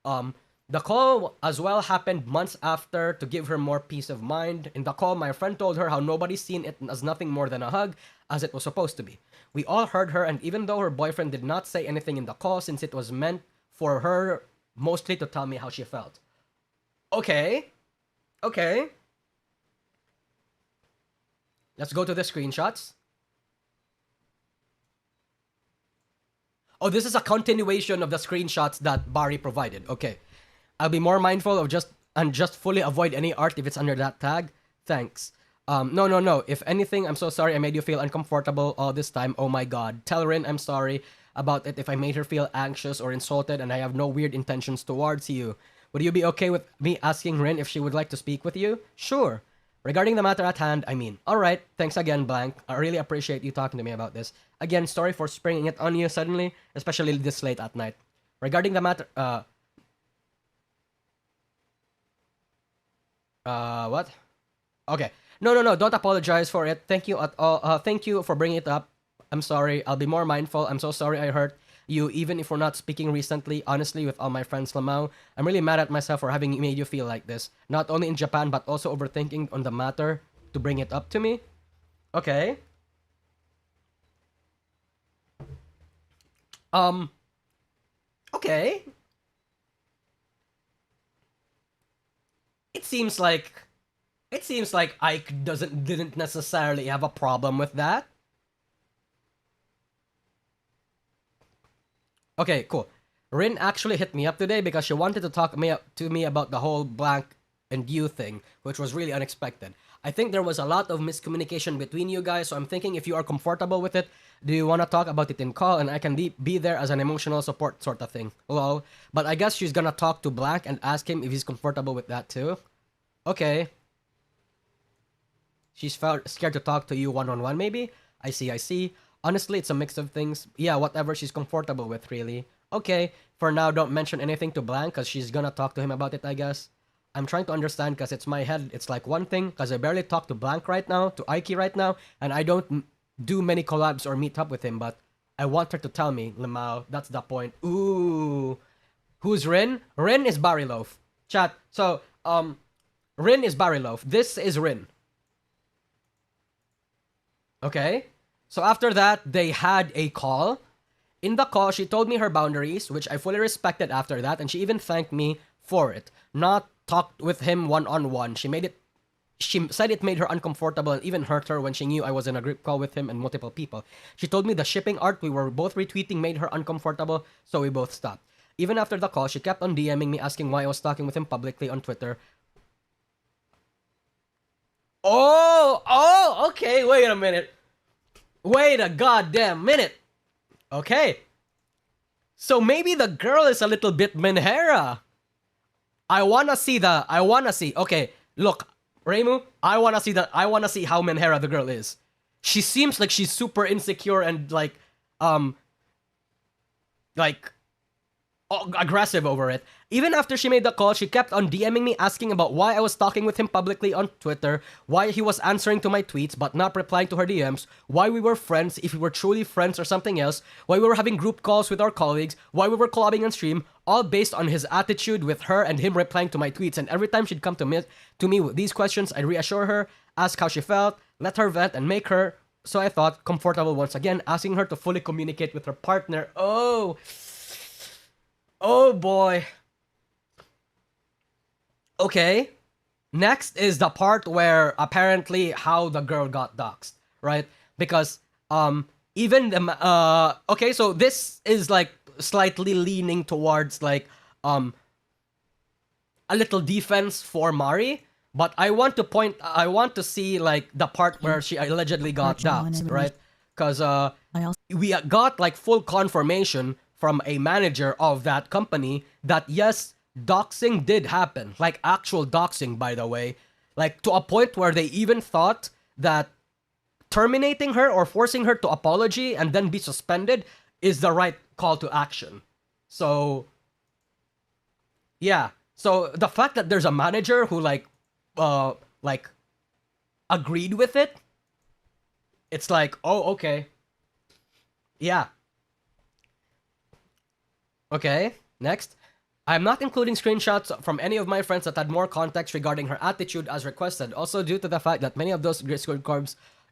The call as well happened months after to give her more peace of mind. In the call, my friend told her how nobody's seen it as nothing more than a hug, as it was supposed to be. We all heard her, and even though her boyfriend did not say anything in the call since it was meant for her mostly to tell me how she felt. Okay. Let's go to the screenshots. Oh, this is a continuation of the screenshots that Barry provided. Okay. I'll be more mindful of just fully avoid any art if it's under that tag. Thanks. No. If anything, I'm so sorry I made you feel uncomfortable all this time. Oh my god. Tell Rin I'm sorry about it if I made her feel anxious or insulted and I have no weird intentions towards you. Would you be okay with me asking Rin if she would like to speak with you? Sure. Regarding the matter at hand, I mean, alright, thanks again, Blank. I really appreciate you talking to me about this. Again, sorry for springing it on you suddenly, especially this late at night. Regarding the matter, what? Okay. No, don't apologize for it. Thank you at all. Thank you for bringing it up. I'm sorry. I'll be more mindful. I'm so sorry I hurt you, even if we're not speaking recently. Honestly, with all my friends, Lamau, I'm really mad at myself for having made you feel like this. Not only in Japan, but also overthinking on the matter to bring it up to me. Okay. Okay. It seems like Ike didn't necessarily have a problem with that. Okay, cool. Rin actually hit me up today because she wanted to talk to me about the whole Blank and you thing, which was really unexpected. I think there was a lot of miscommunication between you guys, so I'm thinking if you are comfortable with it, do you want to talk about it in call and I can be there as an emotional support sort of thing. Lol. But I guess she's gonna talk to Blank and ask him if he's comfortable with that too. Okay. She's scared to talk to you one-on-one maybe? I see. Honestly, it's a mix of things. Yeah, whatever she's comfortable with, really. Okay, for now, don't mention anything to Blank because she's gonna talk to him about it, I guess. I'm trying to understand because it's my head. It's like one thing because I barely talk to Blank right now, to Ike right now, and I don't do many collabs or meet up with him, but I want her to tell me, Lamau. That's the point. Ooh. Who's Rin? Rin is Barry Loaf. Chat. So, Rin is Barry Loaf. This is Rin. Okay? So after that, they had a call. In the call, she told me her boundaries, which I fully respected after that, and she even thanked me for it. Not talked with him one-on-one. She said it made her uncomfortable and even hurt her when she knew I was in a group call with him and multiple people. She told me the shipping art we were both retweeting made her uncomfortable, so we both stopped. Even after the call, she kept on DMing me asking why I was talking with him publicly on Twitter. Oh, okay, wait a minute. Wait a goddamn minute. Okay. So maybe the girl is a little bit Menhera. I wanna see. Okay, look, Reimu, I wanna see how Menhera the girl is. She seems like she's super insecure and like aggressive over it. Even after she made the call, she kept on DMing me asking about why I was talking with him publicly on Twitter, why he was answering to my tweets but not replying to her DMs, why we were friends, if we were truly friends or something else, why we were having group calls with our colleagues, why we were collabing on stream, all based on his attitude with her and him replying to my tweets. And every time she'd come to me with these questions, I'd reassure her, ask how she felt, let her vent, and make her, so I thought, comfortable once again, asking her to fully communicate with her partner. Oh boy. Okay. Next is the part where apparently how the girl got doxxed, right? Because even the okay, so this is like slightly leaning towards like a little defense for Mari, but I want to see like the part where she allegedly got doxxed, right? Because we got like full confirmation from a manager of that company that yes, doxing did happen, like actual doxing, by the way. Like, to a point where they even thought that terminating her or forcing her to apology and then be suspended is the right call to action. So, yeah. So the fact that there's a manager who like agreed with it, it's like, oh, okay. Yeah. Okay, next. I'm not including screenshots from any of my friends that had more context regarding her attitude as requested, also due to the fact that many of those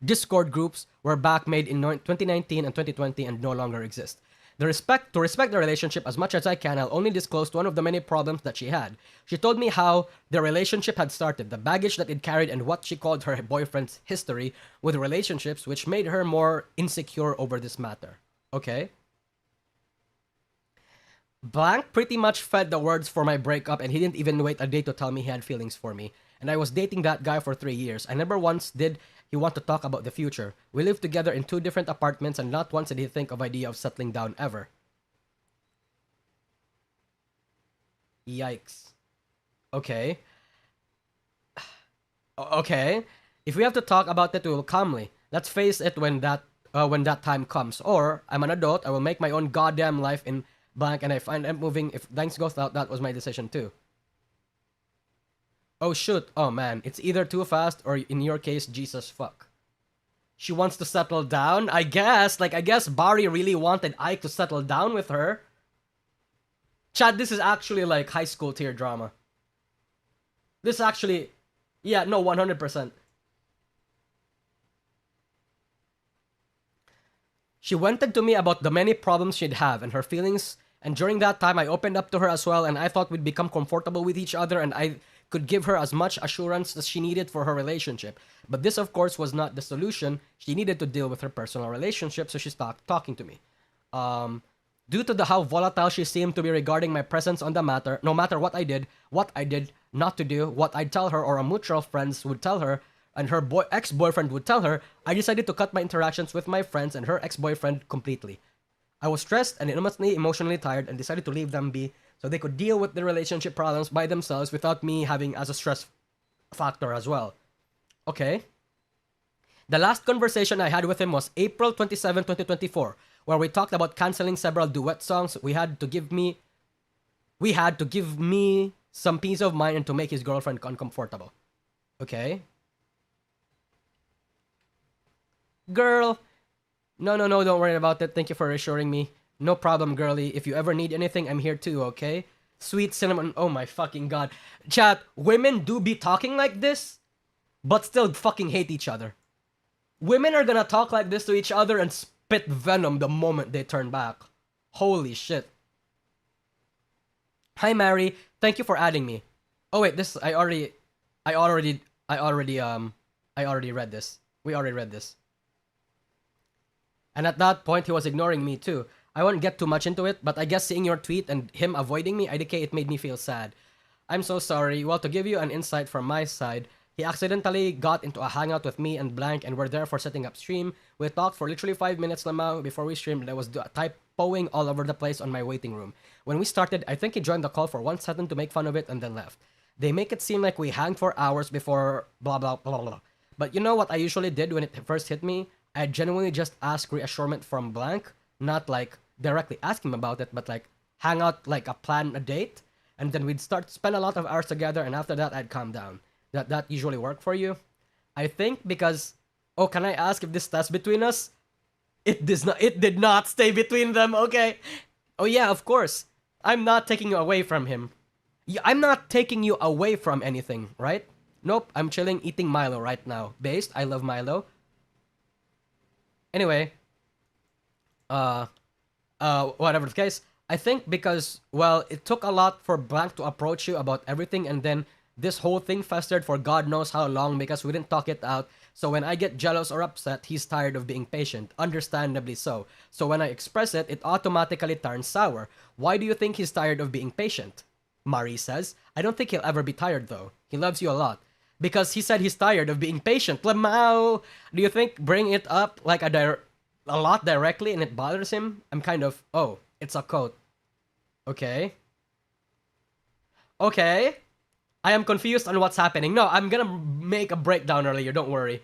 Discord groups were back made in 2019 and 2020 and no longer exist. To respect the relationship as much as I can, I'll only disclose one of the many problems that she had. She told me how the relationship had started, the baggage that it carried, and what she called her boyfriend's history with relationships, which made her more insecure over this matter. Okay. Blank pretty much fed the words for my breakup, and he didn't even wait a day to tell me he had feelings for me. And I was dating that guy for 3 years. I never once did he want to talk about the future. We lived together in 2 different apartments, and not once did he think of idea of settling down ever. Yikes. Okay. Okay. If we have to talk about it, we will calmly. Let's face it when that time comes. Or, I'm an adult, I will make my own goddamn life in blank, and I find I'm moving. If things go out, that was my decision too. Oh shoot, oh man, it's either too fast or in your case, Jesus fuck. She wants to settle down? I guess Bari really wanted Ike to settle down with her. Chad, this is actually like high school tier drama. This actually, yeah, no, 100%. She vented to me about the many problems she'd have and her feelings, and during that time I opened up to her as well, and I thought we'd become comfortable with each other and I could give her as much assurance as she needed for her relationship. But this, of course, was not the solution. She needed to deal with her personal relationship, so she stopped talking to me. Due to how volatile she seemed to be regarding my presence on the matter, no matter what I did not to do, what I'd tell her or a mutual friends would tell her, and her ex-boyfriend would tell her, I decided to cut my interactions with my friends and her ex-boyfriend completely. I was stressed and emotionally tired and decided to leave them be so they could deal with the relationship problems by themselves without me having as a stress factor as well. Okay. The last conversation I had with him was April 27, 2024, where we talked about canceling several duet songs. We had to give me some peace of mind and to make his girlfriend uncomfortable. Okay. Girl. No, don't worry about it. Thank you for reassuring me. No problem, girly. If you ever need anything, I'm here too, okay? Sweet cinnamon. Oh my fucking god. Chat, women do be talking like this, but still fucking hate each other. Women are gonna talk like this to each other and spit venom the moment they turn back. Holy shit. Hi, Mary. Thank you for adding me. Oh wait, this I already read this. We already read this. And at that point, he was ignoring me too. I won't get too much into it, but I guess seeing your tweet and him avoiding me, IDK, it made me feel sad. I'm so sorry. Well, to give you an insight from my side, he accidentally got into a hangout with me and Blank and were there for setting up stream. We talked for literally 5 minutes, Lamau, before we streamed, and I was typoing all over the place on my waiting room. When we started, I think he joined the call for 1 second to make fun of it and then left. They make it seem like we hanged for hours before blah blah blah blah. But you know what I usually did when it first hit me? I genuinely just ask reassurance from Blank, not like directly ask him about it, but like hang out, like plan a date, and then we'd spend a lot of hours together, and after that I'd calm down. That usually work for you? I think because, oh, can I ask if this stays between us? It did not stay between them, okay? Oh yeah, of course. I'm not taking you away from him. I'm not taking you away from anything, right? Nope, I'm chilling eating Milo right now. Based, I love Milo. Anyway, whatever the case, I think because, well, it took a lot for Blank to approach you about everything, and then this whole thing festered for God knows how long because we didn't talk it out. So when I get jealous or upset, he's tired of being patient, understandably so. So when I express it, it automatically turns sour. Why do you think he's tired of being patient? Marie says, I don't think he'll ever be tired though. He loves you a lot. Because he said he's tired of being patient. Lamau! Do you think bring it up like a lot directly and it bothers him? I'm kind of, oh, it's a quote. Okay. Okay. I am confused on what's happening. No, I'm gonna make a breakdown earlier, don't worry.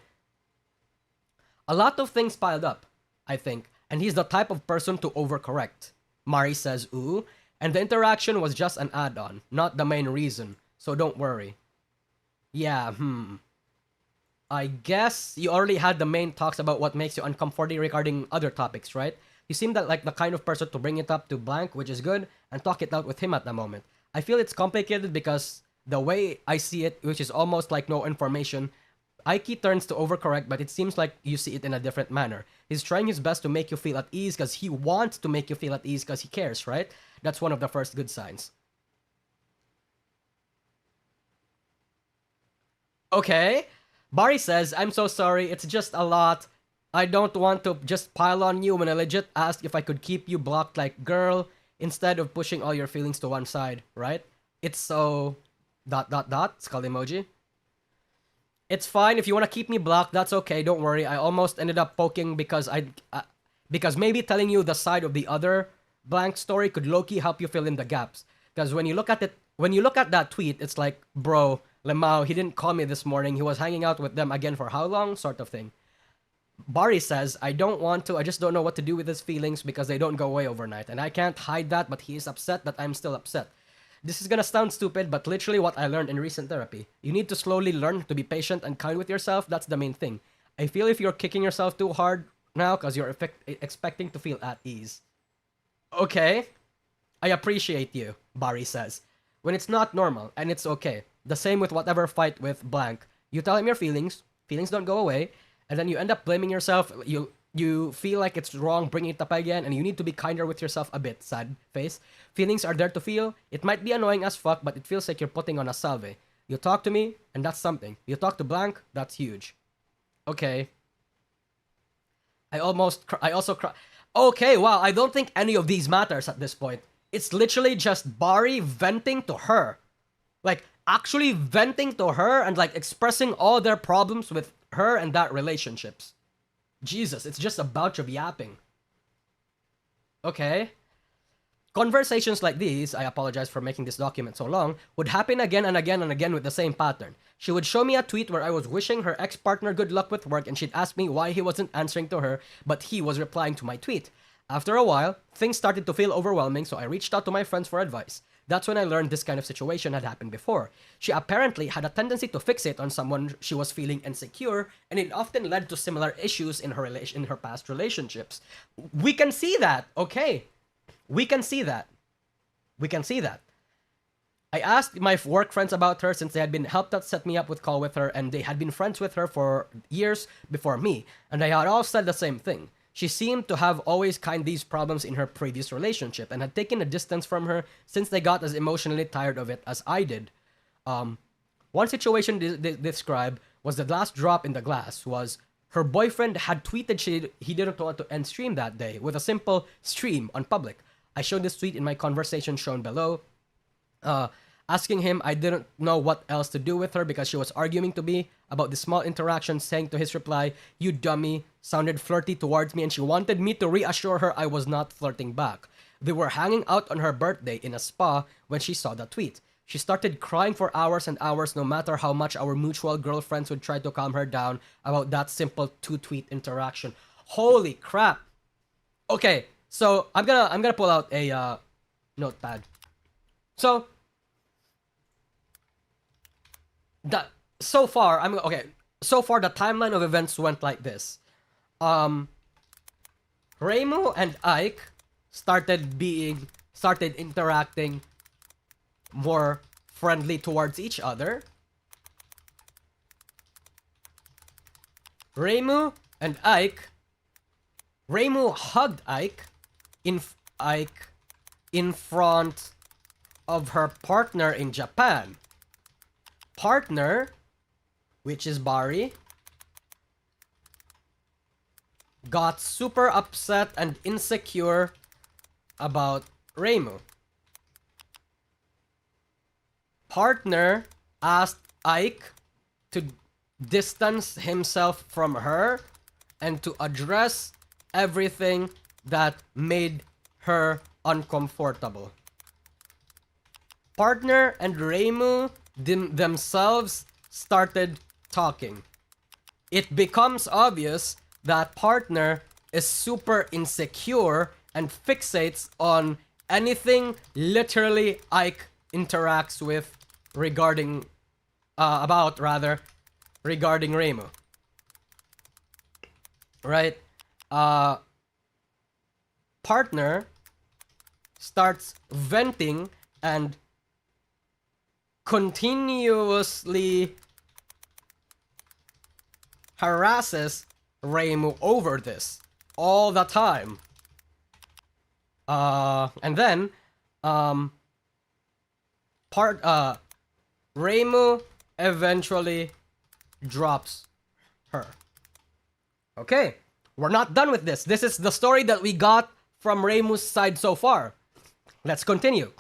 A lot of things piled up, I think, and he's the type of person to overcorrect. Mari says, ooh, and the interaction was just an add-on, not the main reason, so don't worry. Yeah, I guess you already had the main talks about what makes you uncomfortable regarding other topics, right? You seem that like the kind of person to bring it up to blank, which is good, and talk it out with him at the moment. I feel it's complicated because the way I see it, which is almost like no information, Aiki turns to overcorrect, but it seems like you see it in a different manner. He's trying his best to make you feel at ease because he wants to make you feel at ease because he cares, right? That's one of the first good signs. Okay. Bari says, I'm so sorry, it's just a lot. I don't want to just pile on you when I legit asked if I could keep you blocked like girl instead of pushing all your feelings to one side, right? It's so... ... skull emoji. It's fine if you want to keep me blocked, that's okay, don't worry. I almost ended up poking because because maybe telling you the side of the other blank story could low-key help you fill in the gaps. Because when you look at that tweet, it's like, bro, Lemao, he didn't call me this morning, he was hanging out with them again for how long, sort of thing. Bari says, I don't want to, I just don't know what to do with his feelings because they don't go away overnight. And I can't hide that, but he is upset that I'm still upset. This is gonna sound stupid, but literally what I learned in recent therapy. You need to slowly learn to be patient and kind with yourself, that's the main thing. I feel if you're kicking yourself too hard now because you're expecting to feel at ease. Okay, I appreciate you, Bari says. When it's not normal, and it's okay. The same with whatever fight with blank. You tell him your feelings don't go away, and then you end up blaming yourself, you feel like it's wrong bringing it up again, and you need to be kinder with yourself a bit, sad face. Feelings are there to feel. It might be annoying as fuck, but it feels like you're putting on a salve. You talk to me, and that's something. You talk to blank, that's huge. Okay. I also cry. Okay, wow, I don't think any of these matters at this point. It's literally just Bari venting to her. Like, actually venting to her and like expressing all their problems with her and that relationships. Jesus, it's just a bunch of yapping. Okay. Conversations like these, I apologize for making this document so long, would happen again and again and again with the same pattern. She would show me a tweet where I was wishing her ex-partner good luck with work and she'd ask me why he wasn't answering to her, but he was replying to my tweet. After a while, things started to feel overwhelming, so I reached out to my friends for advice. That's when I learned this kind of situation had happened before. She apparently had a tendency to fixate on someone she was feeling insecure, and it often led to similar issues in her past relationships. We can see that, okay. We can see that. I asked my work friends about her since they had been helped out set me up with call with her, and they had been friends with her for years before me, and they had all said the same thing. She seemed to have always kind these problems in her previous relationship and had taken a distance from her since they got as emotionally tired of it as I did. One situation described was the last drop in the glass was her boyfriend had tweeted he didn't want to end stream that day with a simple stream on public. I showed this tweet in my conversation shown below. Asking him, I didn't know what else to do with her because she was arguing to me about the small interaction, saying to his reply, you dummy, sounded flirty towards me, and she wanted me to reassure her I was not flirting back. They were hanging out on her birthday in a spa when she saw the tweet. She started crying for hours and hours no matter how much our mutual girlfriends would try to calm her down about that simple 2-tweet interaction. Holy crap. Okay, so I'm gonna pull out a notepad. So so far the timeline of events went like this. Reimu and Ike started interacting more friendly towards each other. Reimu hugged Ike in front of her partner in Japan. Partner, which is Bari, got super upset and insecure about Reimu. Partner asked Ike to distance himself from her and to address everything that made her uncomfortable. Partner and Reimu themselves started talking. It becomes obvious that partner is super insecure and fixates on anything literally Ike interacts with regarding regarding Reimu. Right? Partner starts venting and continuously harasses Reimu over this all the time. And then Reimu eventually drops her. Okay, we're not done with this. This is the story that we got from Reimu's side so far. Let's continue.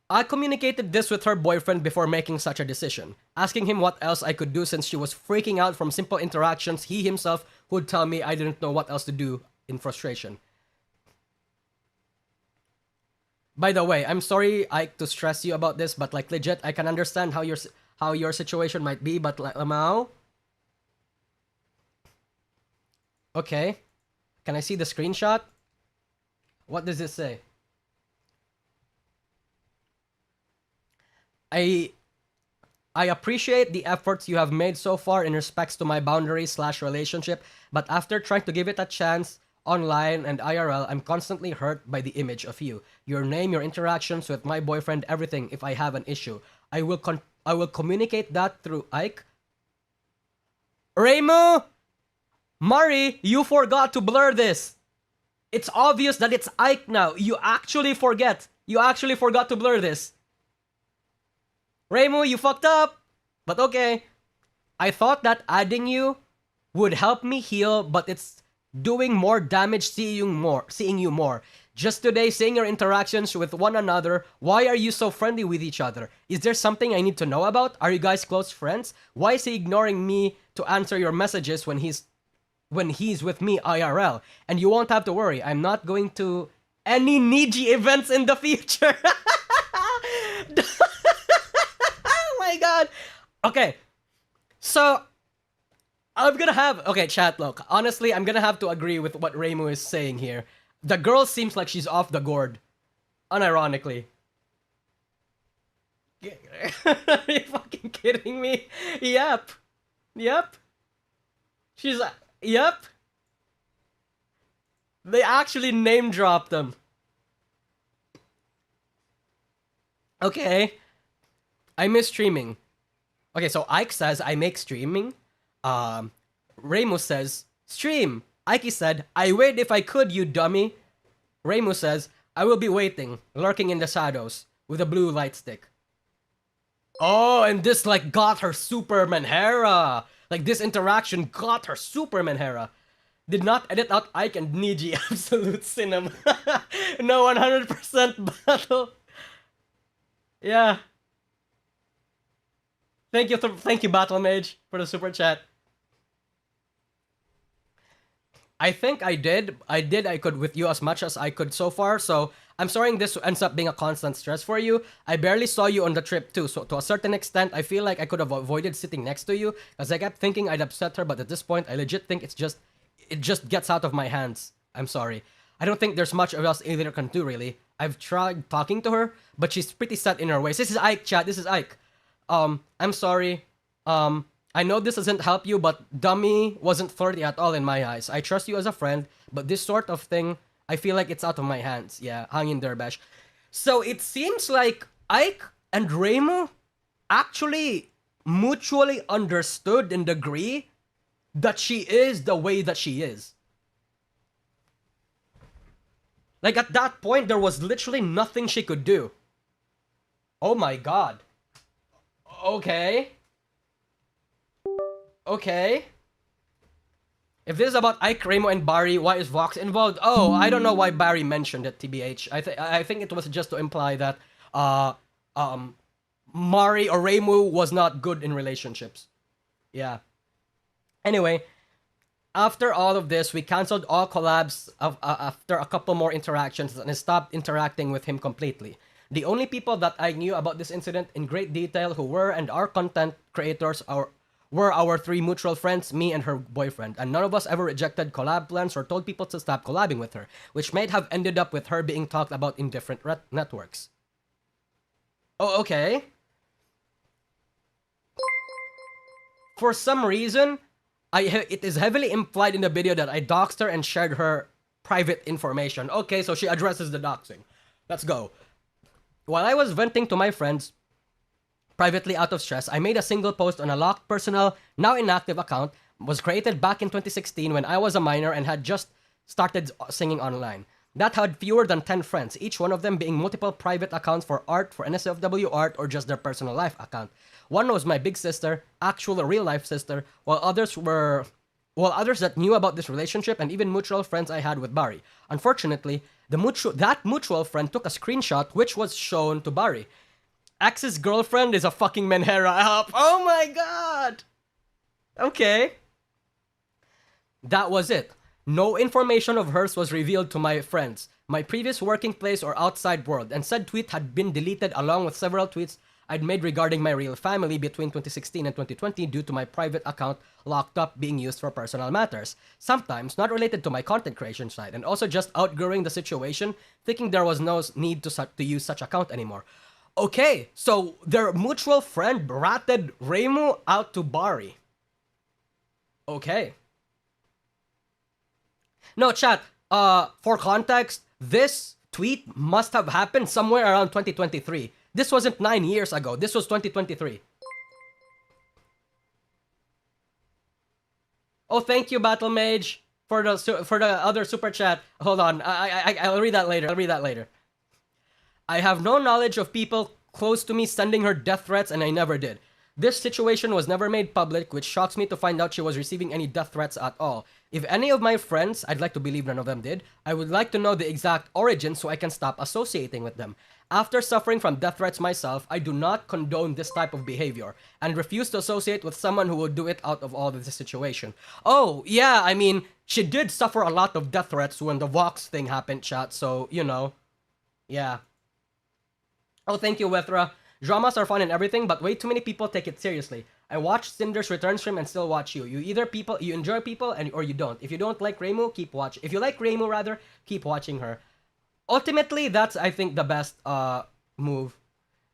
I communicated this with her boyfriend before making such a decision, asking him what else I could do since she was freaking out from simple interactions. He himself would tell me I didn't know what else to do in frustration. By the way, I'm sorry, Ike, to stress you about this, but like legit, I can understand how your situation might be, but like Lamau. Okay, can I see the screenshot? What does it say? I appreciate the efforts you have made so far in respects to my boundaries/relationship, but after trying to give it a chance online and IRL, I'm constantly hurt by the image of you. Your name, your interactions with my boyfriend, everything. If I have an issue, I will communicate that through Ike. Reimu! Mari, you forgot to blur this. It's obvious that it's Ike now. You actually forgot to blur this. Reimu, you fucked up. But okay. I thought that adding you would help me heal, but it's doing more damage seeing you more. Just today, seeing your interactions with one another, why are you so friendly with each other? Is there something I need to know about? Are you guys close friends? Why is he ignoring me to answer your messages when he's with me IRL? And you won't have to worry, I'm not going to any Niji events in the future. Oh my god. Okay, so chat, look, honestly, I'm gonna have to agree with what Reimu is saying here. The girl seems like she's off the gourd, unironically. Are you fucking kidding me? Yep. Yep. They actually name dropped them. Okay. I miss streaming. Okay, so Ike says, I make streaming. Reimu says, stream. Ike said, I wait if I could, you dummy. Reimu says, I will be waiting, lurking in the shadows, with a blue light stick. Oh, and this like got her Superman Hera. Like this interaction got her Superman Hera. Did not edit out Ike and Niji. Absolute cinema. No 100% battle. Yeah. Thank you, Battle Mage, for the super chat. I think I did. I could with you as much as I could so far. So I'm sorry this ends up being a constant stress for you. I barely saw you on the trip too. So to a certain extent, I feel like I could have avoided sitting next to you because I kept thinking I'd upset her. But at this point, I legit think it just gets out of my hands. I'm sorry. I don't think there's much else either can do really. I've tried talking to her, but she's pretty set in her ways. This is Ike, chat. This is Ike. I'm sorry. I know this doesn't help you, but dummy wasn't flirty at all in my eyes. I trust you as a friend, but this sort of thing, I feel like it's out of my hands. Yeah, hang in there, Bash. So it seems like Ike and Reimu actually mutually understood and agree that she is the way that she is. Like at that point, there was literally nothing she could do. Oh my god. Okay. If this is about Ike, Reimu, and Barry, why is Vox involved? Oh, I don't know why Barry mentioned it, TBH. I think it was just to imply that Mari or Reimu was not good in relationships. Yeah. Anyway, after all of this, we canceled all collabs after a couple more interactions and stopped interacting with him completely. The only people that I knew about this incident in great detail who were and are content creators were our three mutual friends, me and her boyfriend, and none of us ever rejected collab plans or told people to stop collabing with her, which might have ended up with her being talked about in different networks. Oh, okay. For some reason, it is heavily implied in the video that I doxed her and shared her private information. Okay, so she addresses the doxing. Let's go. While I was venting to my friends, privately out of stress, I made a single post on a locked personal, now inactive account, was created back in 2016 when I was a minor and had just started singing online. That had fewer than 10 friends, each one of them being multiple private accounts for art, for NSFW art, or just their personal life account. One was my big sister, actual real life sister, while others that knew about this relationship and even mutual friends I had with Barry. Unfortunately, that mutual friend took a screenshot which was shown to Barry. Ax's girlfriend is a fucking Menhera app. Oh my god! Okay. That was it. No information of hers was revealed to my friends, my previous working place or outside world, and said tweet had been deleted along with several tweets I'd made regarding my real family between 2016 and 2020 due to my private account locked up being used for personal matters, sometimes not related to my content creation side, and also just outgrowing the situation, thinking there was no need to use such account anymore. Okay, so their mutual friend ratted Reimu out to Barry. Okay. No, chat, for context, this tweet must have happened somewhere around 2023. This wasn't 9 years ago. This was 2023. Oh, thank you, Battle Mage, for the other super chat. Hold on, I'll read that later. I have no knowledge of people close to me sending her death threats, and I never did. This situation was never made public, which shocks me to find out she was receiving any death threats at all. If any of my friends, I'd like to believe none of them did, I would like to know the exact origin so I can stop associating with them. After suffering from death threats myself, I do not condone this type of behavior and refuse to associate with someone who would do it out of all of this situation. Oh, yeah, I mean, she did suffer a lot of death threats when the Vox thing happened, chat, so, you know, yeah. Oh, thank you, Wethra. Dramas are fun and everything, but way too many people take it seriously. I watched Cinder's return stream and still watch you. You enjoy people or you don't. If you don't like Reimu, keep watching. If you like Reimu, rather, keep watching her. Ultimately, that's, I think, the best move.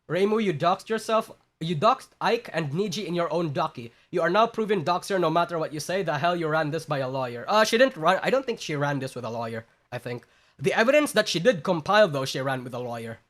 Reimu, you doxed yourself. You doxed Ike and Niji in your own docky. You are now proven doxer no matter what you say. The hell, you ran this by a lawyer. She didn't run. I don't think she ran this with a lawyer, I think. The evidence that she did compile, though, she ran with a lawyer.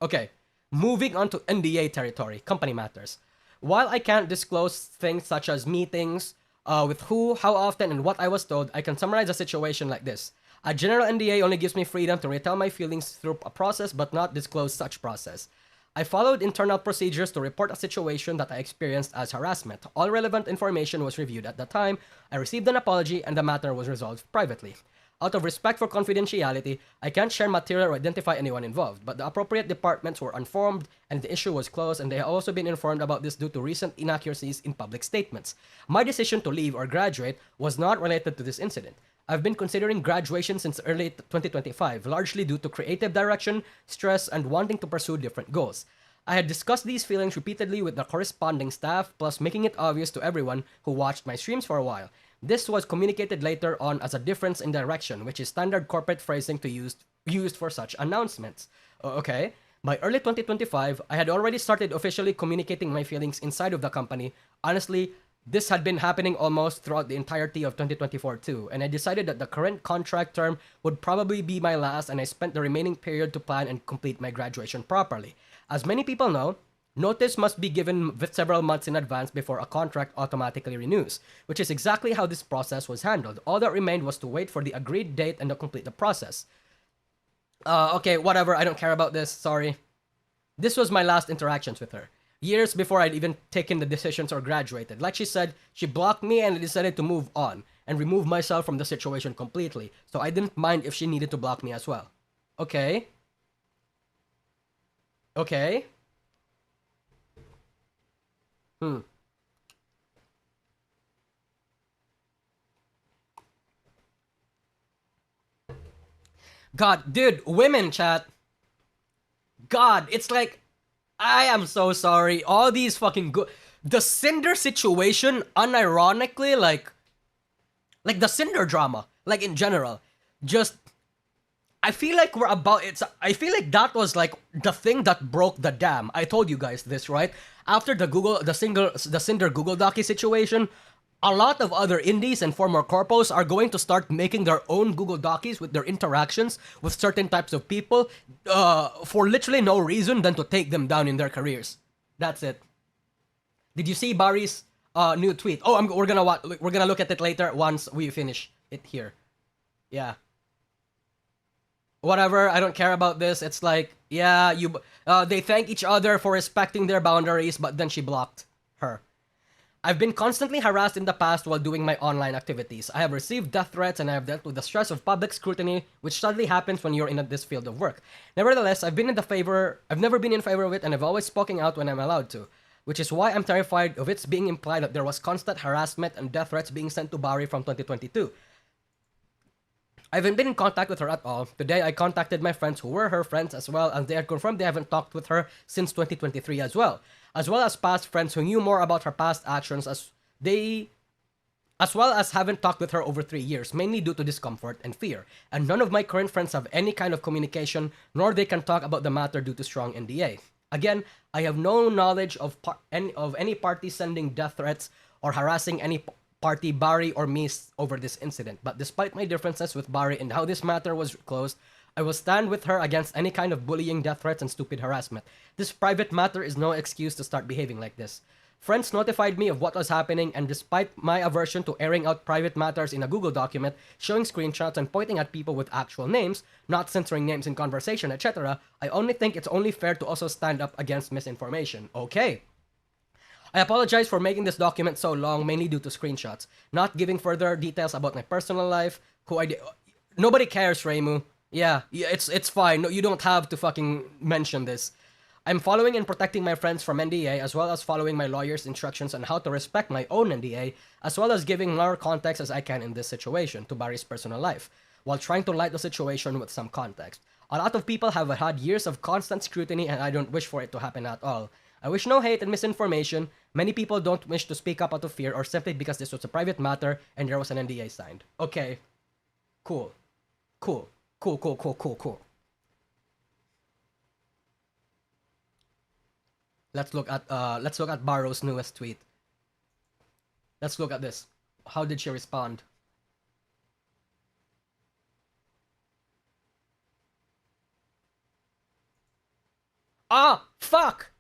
Okay. Moving on to NDA territory, company matters. While I can't disclose things such as meetings, with who, how often, and what I was told, I can summarize a situation like this. A general NDA only gives me freedom to retell my feelings through a process but not disclose such process. I followed internal procedures to report a situation that I experienced as harassment. All relevant information was reviewed at the time, I received an apology, and the matter was resolved privately. Out of respect for confidentiality, I can't share material or identify anyone involved, but the appropriate departments were informed and the issue was closed, and they have also been informed about this due to recent inaccuracies in public statements. My decision to leave or graduate was not related to this incident. I've been considering graduation since early 2025, largely due to creative direction, stress, and wanting to pursue different goals. I had discussed these feelings repeatedly with the corresponding staff, plus making it obvious to everyone who watched my streams for a while. This was communicated later on as a difference in direction, which is standard corporate phrasing used for such announcements. Okay. By early 2025, I had already started officially communicating my feelings inside of the company. Honestly, this had been happening almost throughout the entirety of 2024 too, and I decided that the current contract term would probably be my last, and I spent the remaining period to plan and complete my graduation properly. As many people know, notice must be given several months in advance before a contract automatically renews, which is exactly how this process was handled. All that remained was to wait for the agreed date and to complete the process. Okay, whatever, I don't care about this, sorry. This was my last interactions with her. Years before I'd even taken the decisions or graduated. Like she said, she blocked me and I decided to move on and remove myself from the situation completely, so I didn't mind if she needed to block me as well. Okay. Okay. God, dude, women, chat. God, it's like, I am so sorry. All these fucking good... The Cinder situation, unironically, like the Cinder drama, like in general, just... I feel like we're about... I feel like that was like the thing that broke the dam. I told you guys this, right? After the Cinder Google Docky situation, a lot of other indies and former corpos are going to start making their own Google Docs with their interactions with certain types of people for literally no reason than to take them down in their careers. That's it. Did you see Barry's new tweet? Oh, we're gonna look at it later once we finish it here. Yeah. Whatever, I don't care about this. It's like, yeah, they thank each other for respecting their boundaries, but then she blocked her. I've been constantly harassed in the past while doing my online activities. I have received death threats and I have dealt with the stress of public scrutiny, which sadly happens when you're in this field of work. Nevertheless, I've never been in favor of it, and I've always spoken out when I'm allowed to, which is why I'm terrified of it being implied that there was constant harassment and death threats being sent to Barry from 2022. I haven't been in contact with her at all. Today, I contacted my friends who were her friends as well, and they had confirmed they haven't talked with her since 2023 as well as past friends who knew more about her past actions as well as haven't talked with her over 3 years, mainly due to discomfort and fear. And none of my current friends have any kind of communication, nor they can talk about the matter due to strong NDA. Again, I have no knowledge of any party sending death threats or harassing any party, Barry or me, over this incident. But despite my differences with Barry and how this matter was closed, I will stand with her against any kind of bullying, death threats, and stupid harassment. This private matter is no excuse to start behaving like this. Friends notified me of what was happening, and despite my aversion to airing out private matters in a Google document, showing screenshots and pointing at people with actual names, not censoring names in conversation, etc., I only think it's only fair to also stand up against misinformation. Okay. I apologize for making this document so long, mainly due to screenshots, not giving further details about my personal life, Nobody cares, Reimu. Yeah, it's fine. No, you don't have to fucking mention this. I'm following and protecting my friends from NDA, as well as following my lawyer's instructions on how to respect my own NDA, as well as giving more context as I can in this situation to Barry's personal life, while trying to light the situation with some context. A lot of people have had years of constant scrutiny, and I don't wish for it to happen at all. I wish no hate and misinformation. Many people don't wish to speak up out of fear or simply because this was a private matter and there was an NDA signed. Okay. Cool. Let's look at Barrow's newest tweet. Let's look at this. How did she respond? Ah, fuck!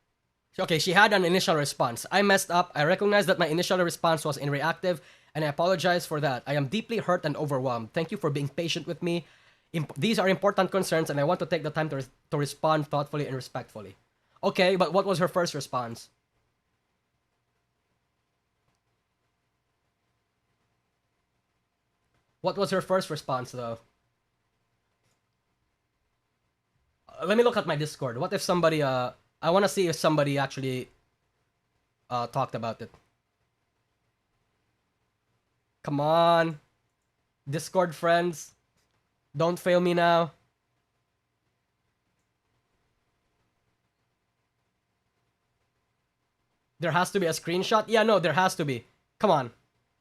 Okay, she had an initial response. I messed up. I recognize that my initial response was reactive, and I apologize for that. I am deeply hurt and overwhelmed. Thank you for being patient with me. These are important concerns, and I want to take the time to respond thoughtfully and respectfully. Okay, but what was her first response? What was her first response, though? Let me look at my Discord. What if somebody, I want to see if somebody actually talked about it. Come on. Discord friends. Don't fail me now. There has to be a screenshot? Yeah, no, there has to be. Come on.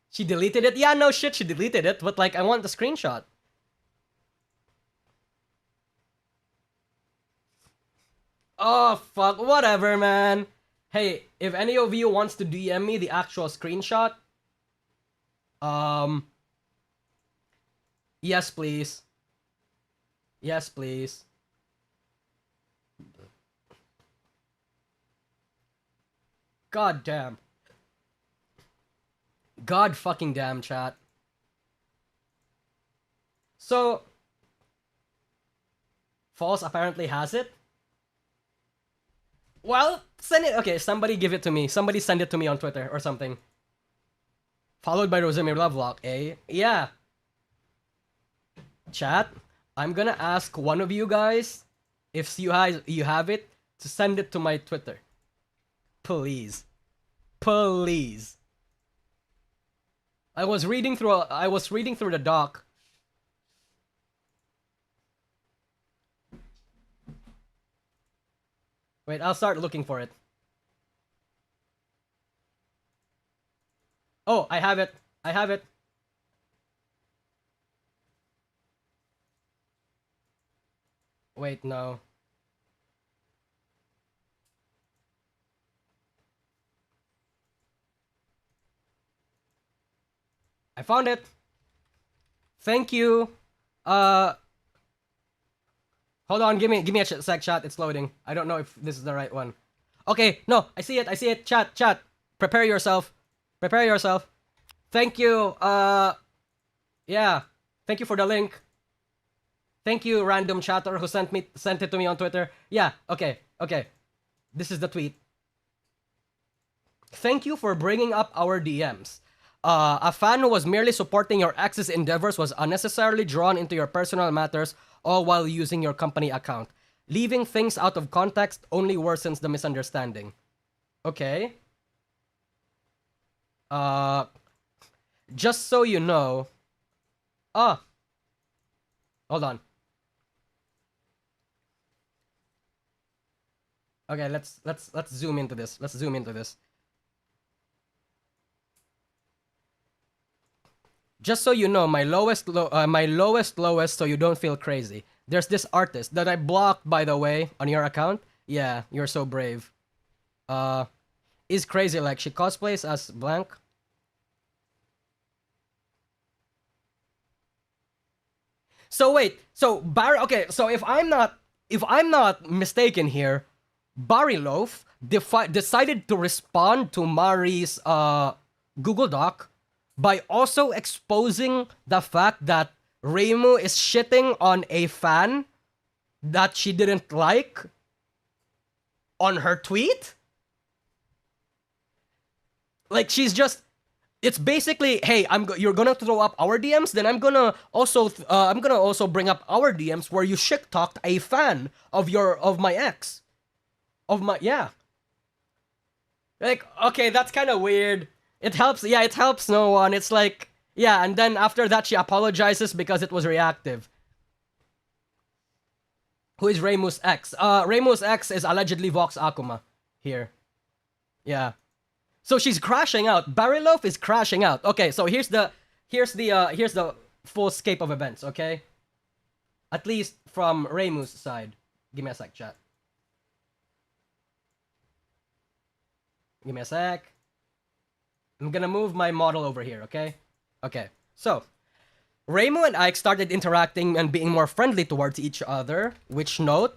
She deleted it? Yeah, no shit, she deleted it. But, like, I want the screenshot. Oh, fuck. Whatever, man. Hey, if any of you wants to DM me the actual screenshot, yes, please. Yes, please. God damn. God fucking damn, chat. So, False apparently has it. Well, send it. Okay, somebody give it to me. Somebody send it to me on Twitter or something. Followed by Rosemary Lovelock, eh? Yeah. Chat, I'm gonna ask one of you guys if you have it to send it to my Twitter. Please. Please. I was reading through the doc. Wait, I'll start looking for it. Oh, I have it. I have it. Wait, no. I found it. Thank you. Hold on, give me a sec, chat. It's loading. I don't know if this is the right one. Okay, no, I see it. Chat. Prepare yourself. Thank you. Yeah. Thank you for the link. Thank you, random chatter who sent it to me on Twitter. Yeah, okay. This is the tweet. Thank you for bringing up our DMs. A fan who was merely supporting your ex's endeavors was unnecessarily drawn into your personal matters, all while using your company account. Leaving things out of context only worsens the misunderstanding. Okay. Just so you know. Hold on. Okay, let's zoom into this. Just so you know, my lowest, so you don't feel crazy. There's this artist that I blocked, by the way, on your account. Yeah, you're so brave. Is crazy, like, she cosplays as blank. So wait, so Barry, okay, so if I'm not mistaken here, Barry Loaf decided to respond to Mari's Google Doc by also exposing the fact that Reimu is shitting on a fan that she didn't like on her tweet. Like, she's just, it's basically, hey, you're gonna throw up our DMs, then I'm gonna also bring up our DMs where you shit talked a fan of my ex, yeah. Like, okay, that's kind of weird. It helps no one. It's like, yeah, and then after that she apologizes because it was reactive. Who is Reimu's ex? Reimu's ex is allegedly Vox Akuma here. Yeah. So she's crashing out. Barry Loaf is crashing out. Okay, so here's the full scape of events, okay? At least from Reimu's side. Give me a sec, chat. Give me a sec. I'm gonna move my model over here, okay? Okay, so Reimu and Ike started interacting and being more friendly towards each other, which note,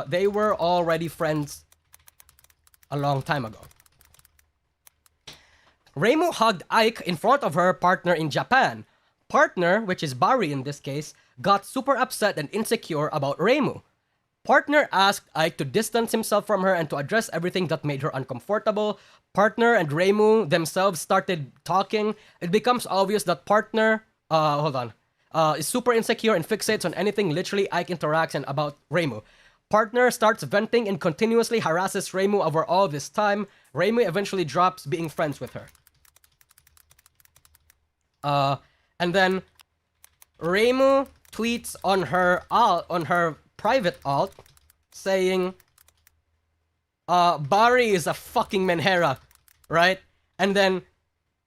they were already friends a long time ago. Reimu hugged Ike in front of her partner in Japan. Partner, which is Barry in this case, got super upset and insecure about Reimu. Partner asked Ike to distance himself from her and to address everything that made her uncomfortable. Partner and Reimu themselves started talking. It becomes obvious that Partner, is super insecure and fixates on anything literally Ike interacts and about Reimu. Partner starts venting and continuously harasses Reimu over all this time. Reimu eventually drops being friends with her. And then Reimu tweets on her private alt saying Barry is a fucking menhera, right? And then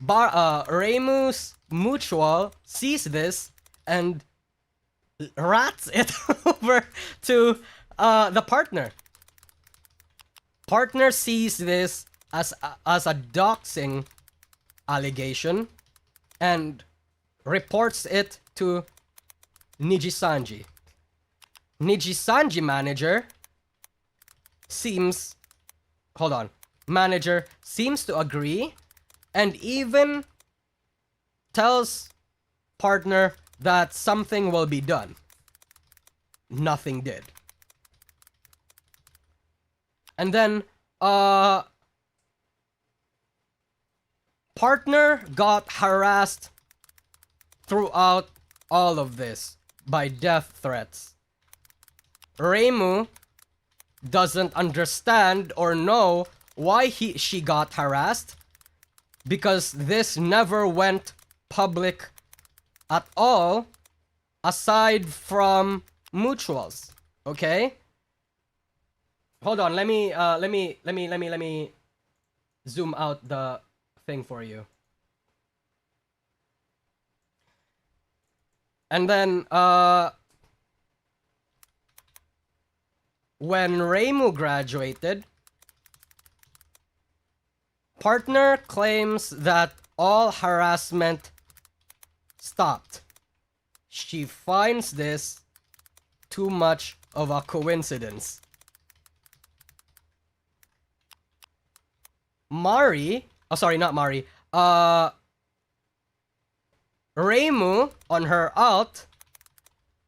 Reimu's mutual sees this and rats it over to the partner. Partner sees this as a doxing allegation and reports it to Nijisanji. Nijisanji manager seems to agree and even tells partner that something will be done. Nothing did. And then partner got harassed throughout all of this by death threats. Reimu doesn't understand or know why she got harassed because this never went public at all aside from mutuals, okay? Hold on, let me zoom out the thing for you. And then when Reimu graduated, partner claims that all harassment stopped. She finds this too much of a coincidence. Mari, oh sorry, not Mari. Reimu on her alt,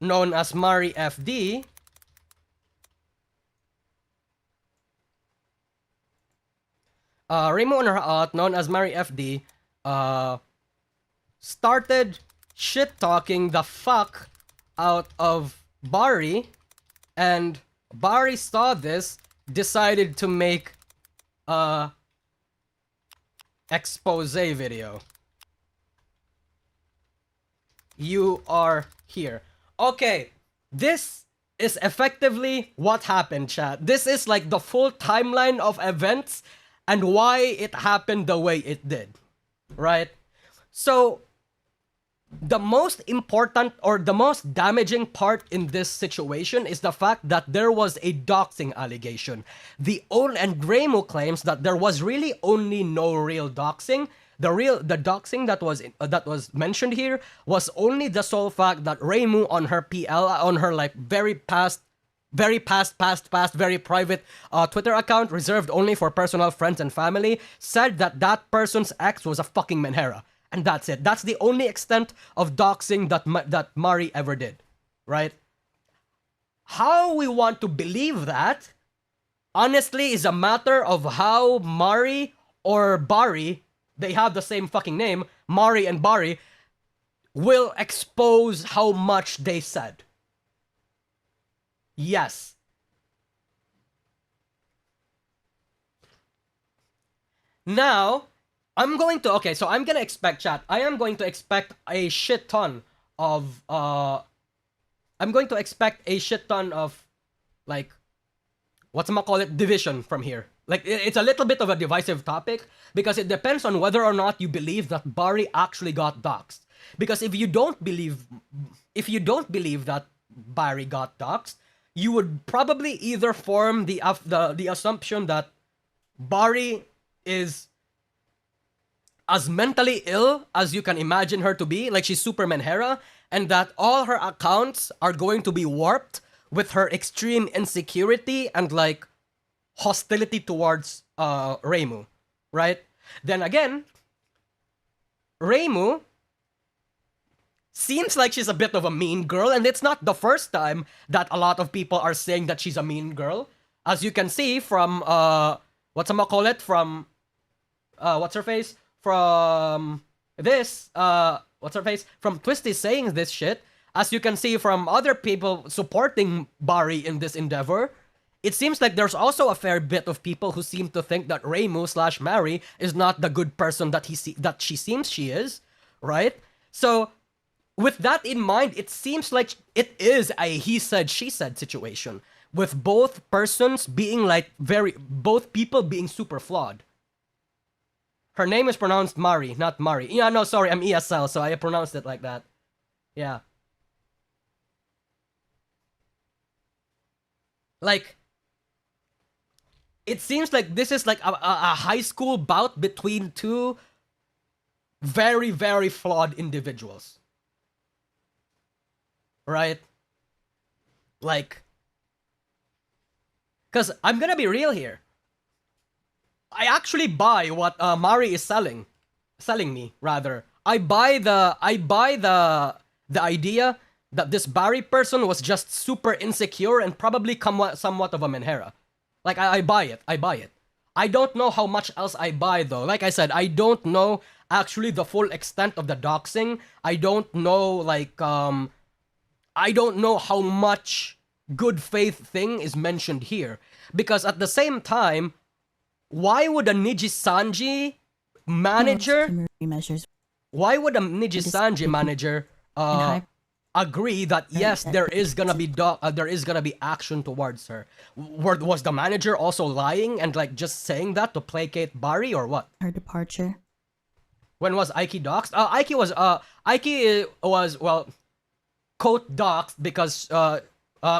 known as Mari FD, Reimu on her alt, known as Mari FD, started shit-talking the fuck out of Bari, and Bari saw this, decided to make a expose video. You are here. Okay, this is effectively what happened, chat. This is like the full timeline of events and why it happened the way it did, right? So, the most important or the most damaging part in this situation is the fact that there was a doxing allegation. And Reimu claims that there was really only no real doxing. The doxing that was mentioned here was only the sole fact that Reimu on her PL, on her like very private Twitter account reserved only for personal friends and family, said that that person's ex was a fucking menhera. And that's it. That's the only extent of doxing that Mari ever did, right? How we want to believe that, honestly, is a matter of how Mari or Bari, they have the same fucking name, Mari and Bari, will expose how much they said. Yes. Now, I'm going to expect, chat. I am going to expect a shit ton of like division from here. Like it's a little bit of a divisive topic because it depends on whether or not you believe that Bari actually got doxxed. Because if you don't believe that Bari got doxxed, you would probably either form the assumption that Bari is as mentally ill as you can imagine her to be, like she's super menhera, and that all her accounts are going to be warped with her extreme insecurity and like hostility towards Reimu, right? Then again, Reimu seems like she's a bit of a mean girl, and it's not the first time that a lot of people are saying that she's a mean girl. As you can see from from Twisty saying this shit, as you can see from other people supporting Bari in this endeavor, it seems like there's also a fair bit of people who seem to think that Reimu/Mari is not the good person that she seems she is, right? So, with that in mind, it seems like it is a he said, she said situation, with both persons being like both people being super flawed. Her name is pronounced Mari, not Mari. Yeah, no, sorry, I'm ESL, so I pronounced it like that. Yeah. Like, it seems like this is like a high school bout between two very, very flawed individuals. Right? Like, because I'm gonna be real here. I actually buy what Mari is selling me, rather. I buy the idea that this Bari person was just super insecure and probably somewhat of a menhera. Like, I buy it. I don't know how much else I buy, though. Like I said, I don't know actually the full extent of the doxing. I don't know, like, I don't know how much good faith thing is mentioned here. Because at the same time, why would a Nijisanji manager... measures. Why would a Nijisanji manager agree that yes, there is gonna be action towards her. Was the manager also lying and like just saying that to placate Barry or what? Her departure. When was Aiki doxxed? Aiki was well, quote doxxed because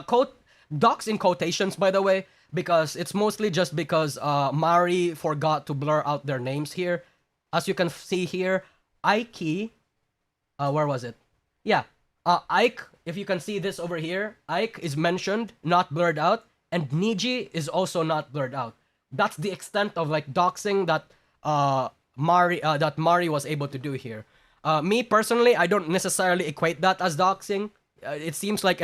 quote doxxed in quotations, by the way, because it's mostly just because Mari forgot to blur out their names here. As you can see here, Aiki, where was it? Yeah, Ike, if you can see this over here, Ike is mentioned, not blurred out, and Niji is also not blurred out. That's the extent of like doxing that Mari was able to do here. Me personally, I don't necessarily equate that as doxing. It seems like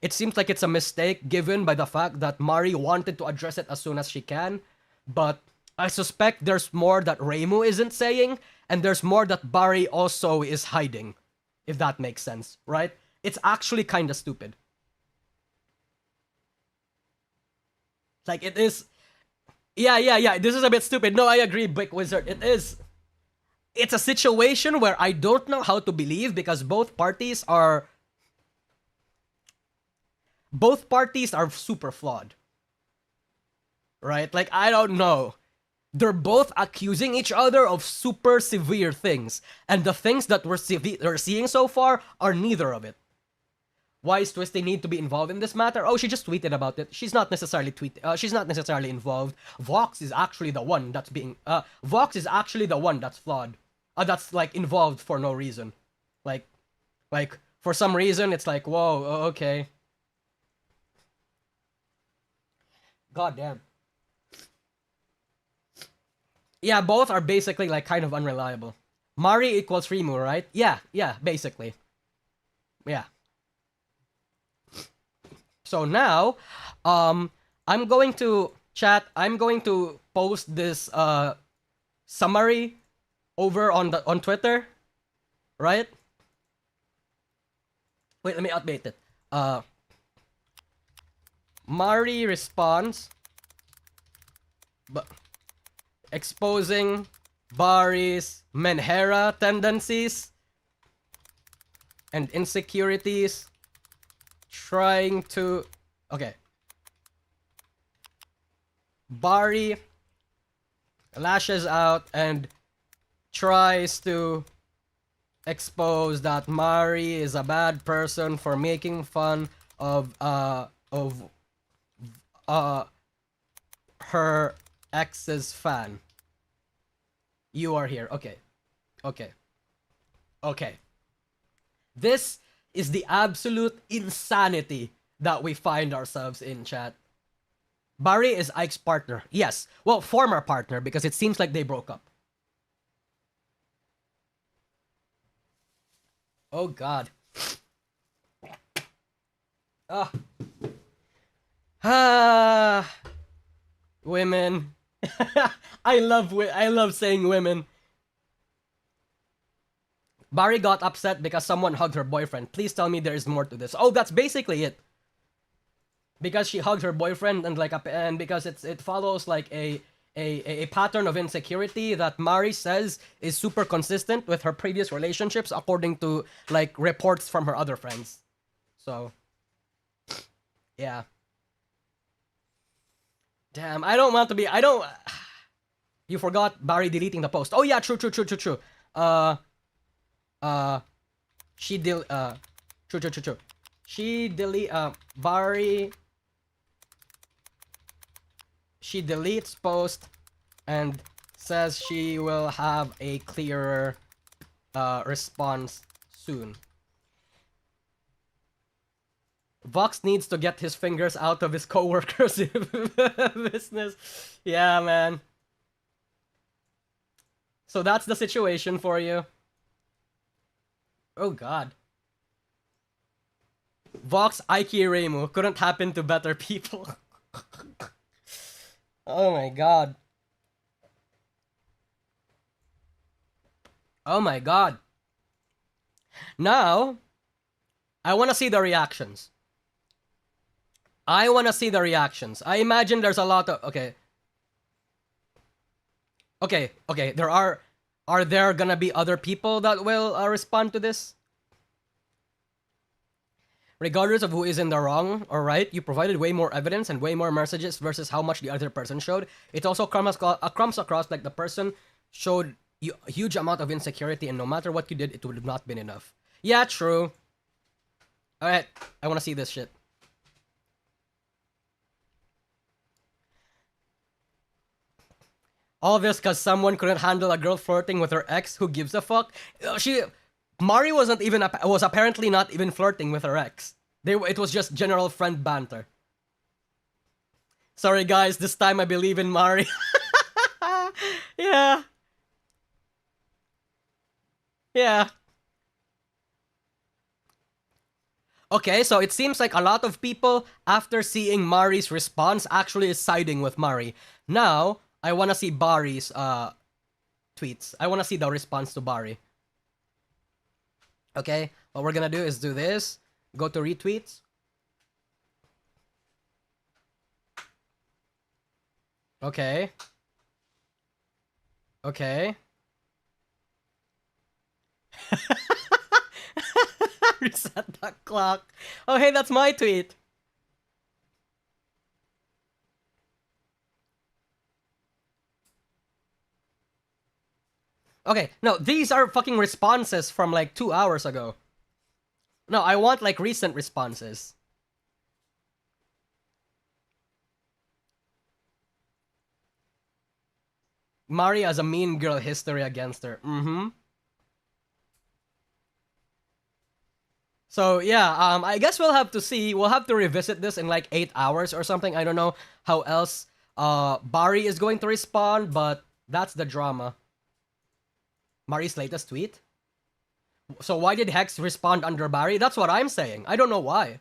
it's a mistake given by the fact that Mari wanted to address it as soon as she can, but I suspect there's more that Reimu isn't saying, and there's more that Barry also is hiding, if that makes sense, right? It's actually kind of stupid. Like, it is... Yeah, this is a bit stupid. No, I agree, Brick Wizard. It is... It's a situation where I don't know how to believe because both parties are super flawed. Right? Like, I don't know. They're both accusing each other of super severe things, and the things that we're seeing so far are neither of it. Why is Twisty need to be involved in this matter? Oh, she just tweeted about it. She's not necessarily involved. Vox is actually the one that's flawed. That's like involved for no reason. Like for some reason it's like, whoa, okay. God damn. Yeah, both are basically like kind of unreliable. Mari equals Reimu, right? Yeah, basically. Yeah. So now, I'm going to post this summary over on Twitter, right? Wait, let me update it. Mari responds, but exposing Barry's Menhera tendencies and insecurities, trying to... Okay. Barry lashes out and tries to expose that Mari is a bad person for making fun of her ex's fan. You are here. Okay. This is the absolute insanity that we find ourselves in, chat. Barry is Ike's partner. Yes. Well, former partner, because it seems like they broke up. Oh, God. Women. I love saying women. Barry got upset because someone hugged her boyfriend. Please tell me there is more to this. Oh, that's basically it. Because she hugged her boyfriend and because it follows like a pattern of insecurity that Mari says is super consistent with her previous relationships according to like reports from her other friends. So yeah. Damn, You forgot Barry deleting the post. Oh yeah, true. True. She deletes post and says she will have a clearer response soon. Vox needs to get his fingers out of his coworkers' business. Yeah, man. So that's the situation for you. Oh, God. Vox, Aiki, Reimu. Couldn't happen to better people. Oh, my God. Oh, my God. Now, I want to see the reactions. I imagine there's a lot of... Okay, are there gonna be other people that will respond to this? Regardless of who is in the wrong or right, you provided way more evidence and way more messages versus how much the other person showed. It also comes across like the person showed you a huge amount of insecurity, and no matter what you did, it would have not been enough. Yeah, true. Alright, I want to see this shit. All this because someone couldn't handle a girl flirting with her ex. Who gives a fuck? Mari was apparently not even flirting with her ex. It was just general friend banter. Sorry guys, this time I believe in Mari. Yeah. Yeah. Okay, so it seems like a lot of people, after seeing Mari's response, actually is siding with Mari. Now, I want to see Bari's tweets. I want to see the response to Bari. Okay, what we're gonna do is do this. Go to retweets. Okay. Okay. Reset the clock. Oh, hey, that's my tweet. Okay, no, these are fucking responses from like 2 hours ago. No, I want like recent responses. Mari has a mean girl history against her. Mm-hmm. So yeah, I guess we'll have to see. We'll have to revisit this in like 8 hours or something. I don't know how else Bari is going to respond, but that's the drama. Mari's latest tweet? So why did Hex respond under Bari? That's what I'm saying. I don't know why.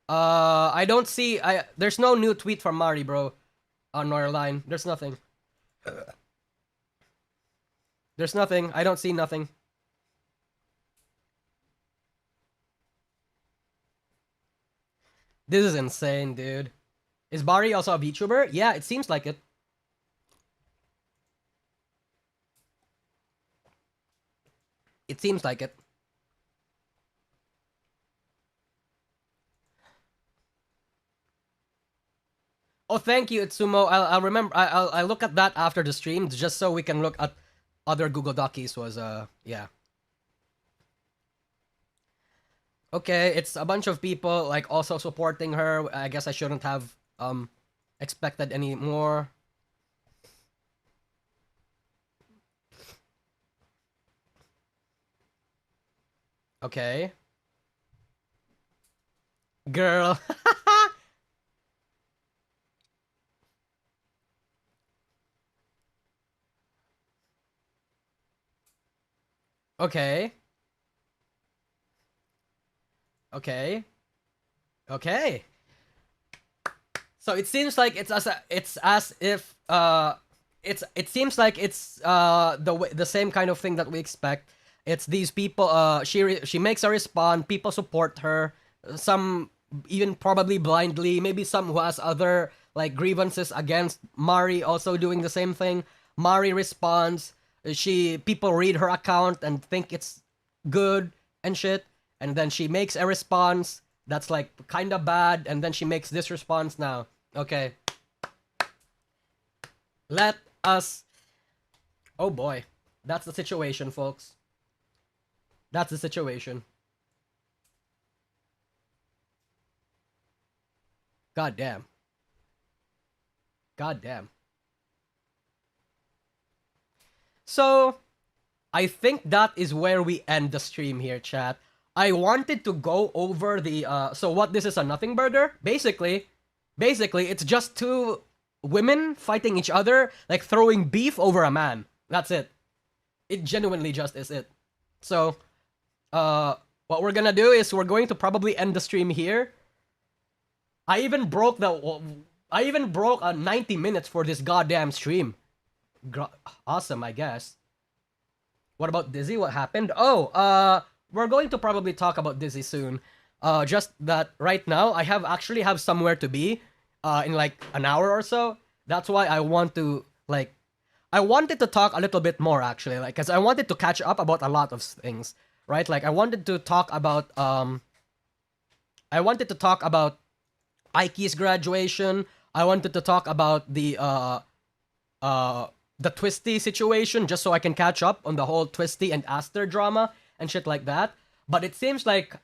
I don't see... There's no new tweet from Mari, bro. On our line. There's nothing. There's nothing. I don't see nothing. This is insane, dude. Is Bari also a VTuber? Yeah, it seems like it. It seems like it. Oh, thank you, Itsumo. I'll remember. I'll look at that after the stream, just so we can look at other Google Docs. Yeah. Okay, it's a bunch of people like also supporting her. I guess I shouldn't have expected any more. Okay. Girl. Okay. Okay. Okay. So it seems like it seems like it's the same kind of thing that we expect. It's these people. She makes a response. People support her. Some even probably blindly. Maybe some who has other like grievances against Mari also doing the same thing. Mari responds. People read her account and think it's good and shit. And then she makes a response that's like kind of bad. And then she makes this response now. Okay. Let us... Oh boy. That's the situation, folks. That's the situation. God damn. God damn. So, I think that is where we end the stream here, chat. I wanted to go over the, so what, this is a nothing burger? Basically, it's just two women fighting each other, like throwing beef over a man. That's it. It genuinely just is it. So, what we're gonna do is we're going to probably end the stream here. I even broke 90 minutes for this goddamn stream. Awesome, I guess. What about Dizzy? What happened? Oh, we're going to probably talk about Dizzy soon. Just that right now, I actually have somewhere to be in like an hour or so. That's why I want to, I wanted to talk a little bit more actually, because I wanted to catch up about a lot of things. right? Like I wanted to talk about Aiki's graduation. I wanted to talk about the Twisty situation, just so I can catch up on the whole Twisty and Aster drama and shit like that. But it seems like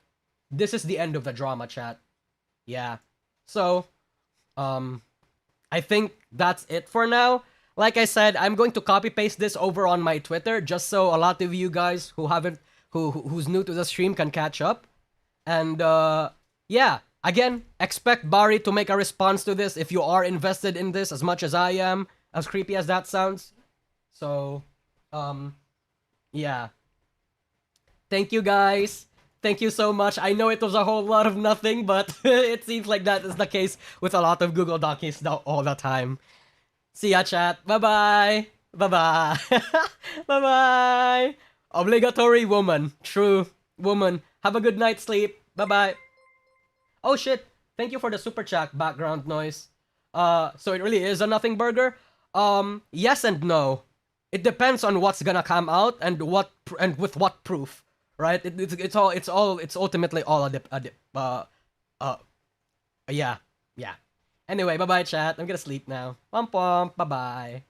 this is the end of the drama, chat. Yeah. So, I think that's it for now. Like I said, I'm going to copy paste this over on my Twitter just so a lot of you guys who's new to the stream can catch up. And yeah, again, expect Bari to make a response to this if you are invested in this as much as I am, as creepy as that sounds. So, yeah. Thank you guys. Thank you so much. I know it was a whole lot of nothing, but it seems like that is the case with a lot of Google Docs all the time. See ya, chat. Bye-bye. Bye-bye. Bye-bye. Obligatory woman. True. Woman. Have a good night's sleep. Bye-bye. Oh, shit. Thank you for the super chat background noise. So it really is a nothing burger? Yes and no. It depends on what's gonna come out and with what proof. Right? It's ultimately all yeah. Anyway, bye-bye, chat. I'm gonna sleep now. Pom pom. Bye-bye.